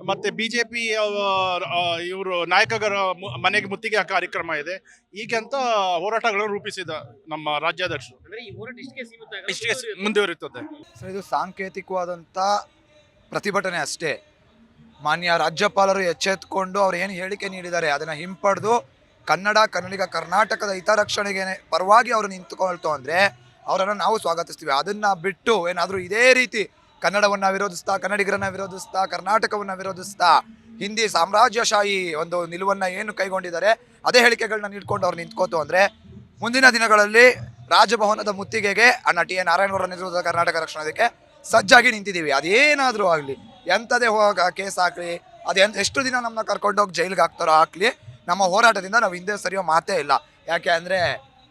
Speaker 10: ಮತ್ತೆ ಬಿಜೆಪಿ ಇವರು ನಾಯಕರ ಮನೆಗೆ ಮುತ್ತಿಗೆ ಕಾರ್ಯಕ್ರಮ ಇದೆ. ಹೀಗಂತ ಹೋರಾಟಗಳನ್ನು ರೂಪಿಸಿದ ನಮ್ಮ ರಾಜ್ಯಾಧ್ಯಕ್ಷರು. ಇಷ್ಟೇ ಮುಂದುವರಿಯುತ್ತದೆ
Speaker 11: ಸರ್. ಇದು ಸಾಂಕೇತಿಕವಾದಂಥ ಪ್ರತಿಭಟನೆ ಅಷ್ಟೇ. ಮಾನ್ಯ ರಾಜ್ಯಪಾಲರು ಎಚ್ಚೆತ್ಕೊಂಡು ಅವ್ರು ಏನು ಹೇಳಿಕೆ ನೀಡಿದ್ದಾರೆ ಅದನ್ನು ಹಿಂಪಡೆದು ಕನ್ನಡಿಗ ಕರ್ನಾಟಕದ ಹಿತರಕ್ಷಣೆಗೆ ಪರವಾಗಿ ಅವರು ನಿಂತುಕೊಳ್ತು ಅಂದರೆ ಅವರನ್ನು ನಾವು ಸ್ವಾಗತಿಸ್ತೀವಿ. ಅದನ್ನು ಬಿಟ್ಟು ಏನಾದರೂ ಇದೇ ರೀತಿ ಕನ್ನಡವನ್ನು ವಿರೋಧಿಸ್ತಾ, ಕನ್ನಡಿಗರನ್ನು ವಿರೋಧಿಸ್ತಾ, ಕರ್ನಾಟಕವನ್ನು ವಿರೋಧಿಸ್ತಾ ಹಿಂದಿ ಸಾಮ್ರಾಜ್ಯಶಾಹಿ ಒಂದು ನಿಲುವನ್ನು ಏನು ಕೈಗೊಂಡಿದ್ದಾರೆ ಅದೇ ಹೇಳಿಕೆಗಳನ್ನ ನೀಡ್ಕೊಂಡು ಅವ್ರು ನಿಂತ್ಕೋತು ಅಂದರೆ ಮುಂದಿನ ದಿನಗಳಲ್ಲಿ ರಾಜಭವನದ ಮುತ್ತಿಗೆಗೆ ಅಣ್ಣ ಟಿ ಎನ್ ನಾರಾಯಣಗೌಡರ ನೇತೃತ್ವದ ಕರ್ನಾಟಕ ರಕ್ಷಣೆಗೆ ಸಜ್ಜಾಗಿ ನಿಂತಿದ್ದೀವಿ. ಅದೇನಾದರೂ ಆಗಲಿ, ಎಂಥದೇ ಕೇಸ್ ಹಾಕಲಿ, ಎಷ್ಟು ದಿನ ನಮ್ಮನ್ನ ಕರ್ಕೊಂಡೋಗಿ ಜೈಲಿಗೆ ಹಾಕ್ತಾರೋ ಹಾಕಲಿ, ನಮ್ಮ ಹೋರಾಟದಿಂದ ನಾವು ಹಿಂದೆ ಸರಿಯೋ ಮಾತೇ ಇಲ್ಲ. ಯಾಕೆ ಅಂದರೆ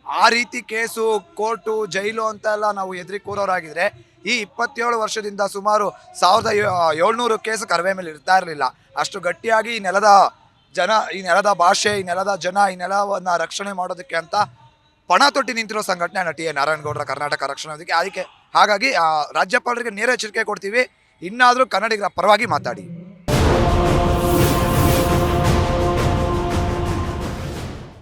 Speaker 11: ಆ ರೀತಿ ಕೇಸು, ಕೋರ್ಟು, ಜೈಲು ಅಂತೆಲ್ಲ ನಾವು ಎದುರಿ ಕೂರೋರಾಗಿದ್ರೆ ಈ 27 ವರ್ಷದಿಂದ ಸುಮಾರು 1700 ಕೇಸು ಕರವೇ ಮೇಲೆ ಇರ್ತಾ ಇರಲಿಲ್ಲ. ಅಷ್ಟು ಗಟ್ಟಿಯಾಗಿ ಈ ನೆಲದ ಜನ, ಈ ನೆಲದ ಭಾಷೆ, ಈ ನೆಲದ ಜನ, ಈ ನೆಲವನ್ನು ರಕ್ಷಣೆ ಮಾಡೋದಕ್ಕೆ ಅಂತ ಪಣ ತೊಟ್ಟಿ ನಿಂತಿರೋ ಸಂಘಟನೆ ಟಿ ಎನ್ ನಾರಾಯಣಗೌಡರ ಕರ್ನಾಟಕ ರಕ್ಷಣೆ. ಹಾಗಾಗಿ ರಾಜ್ಯಪಾಲರಿಗೆ ನೇರ ಎಚ್ಚರಿಕೆ ಕೊಡ್ತೀವಿ, ಇನ್ನಾದರೂ ಕನ್ನಡಿಗರ ಪರವಾಗಿ ಮಾತಾಡಿ.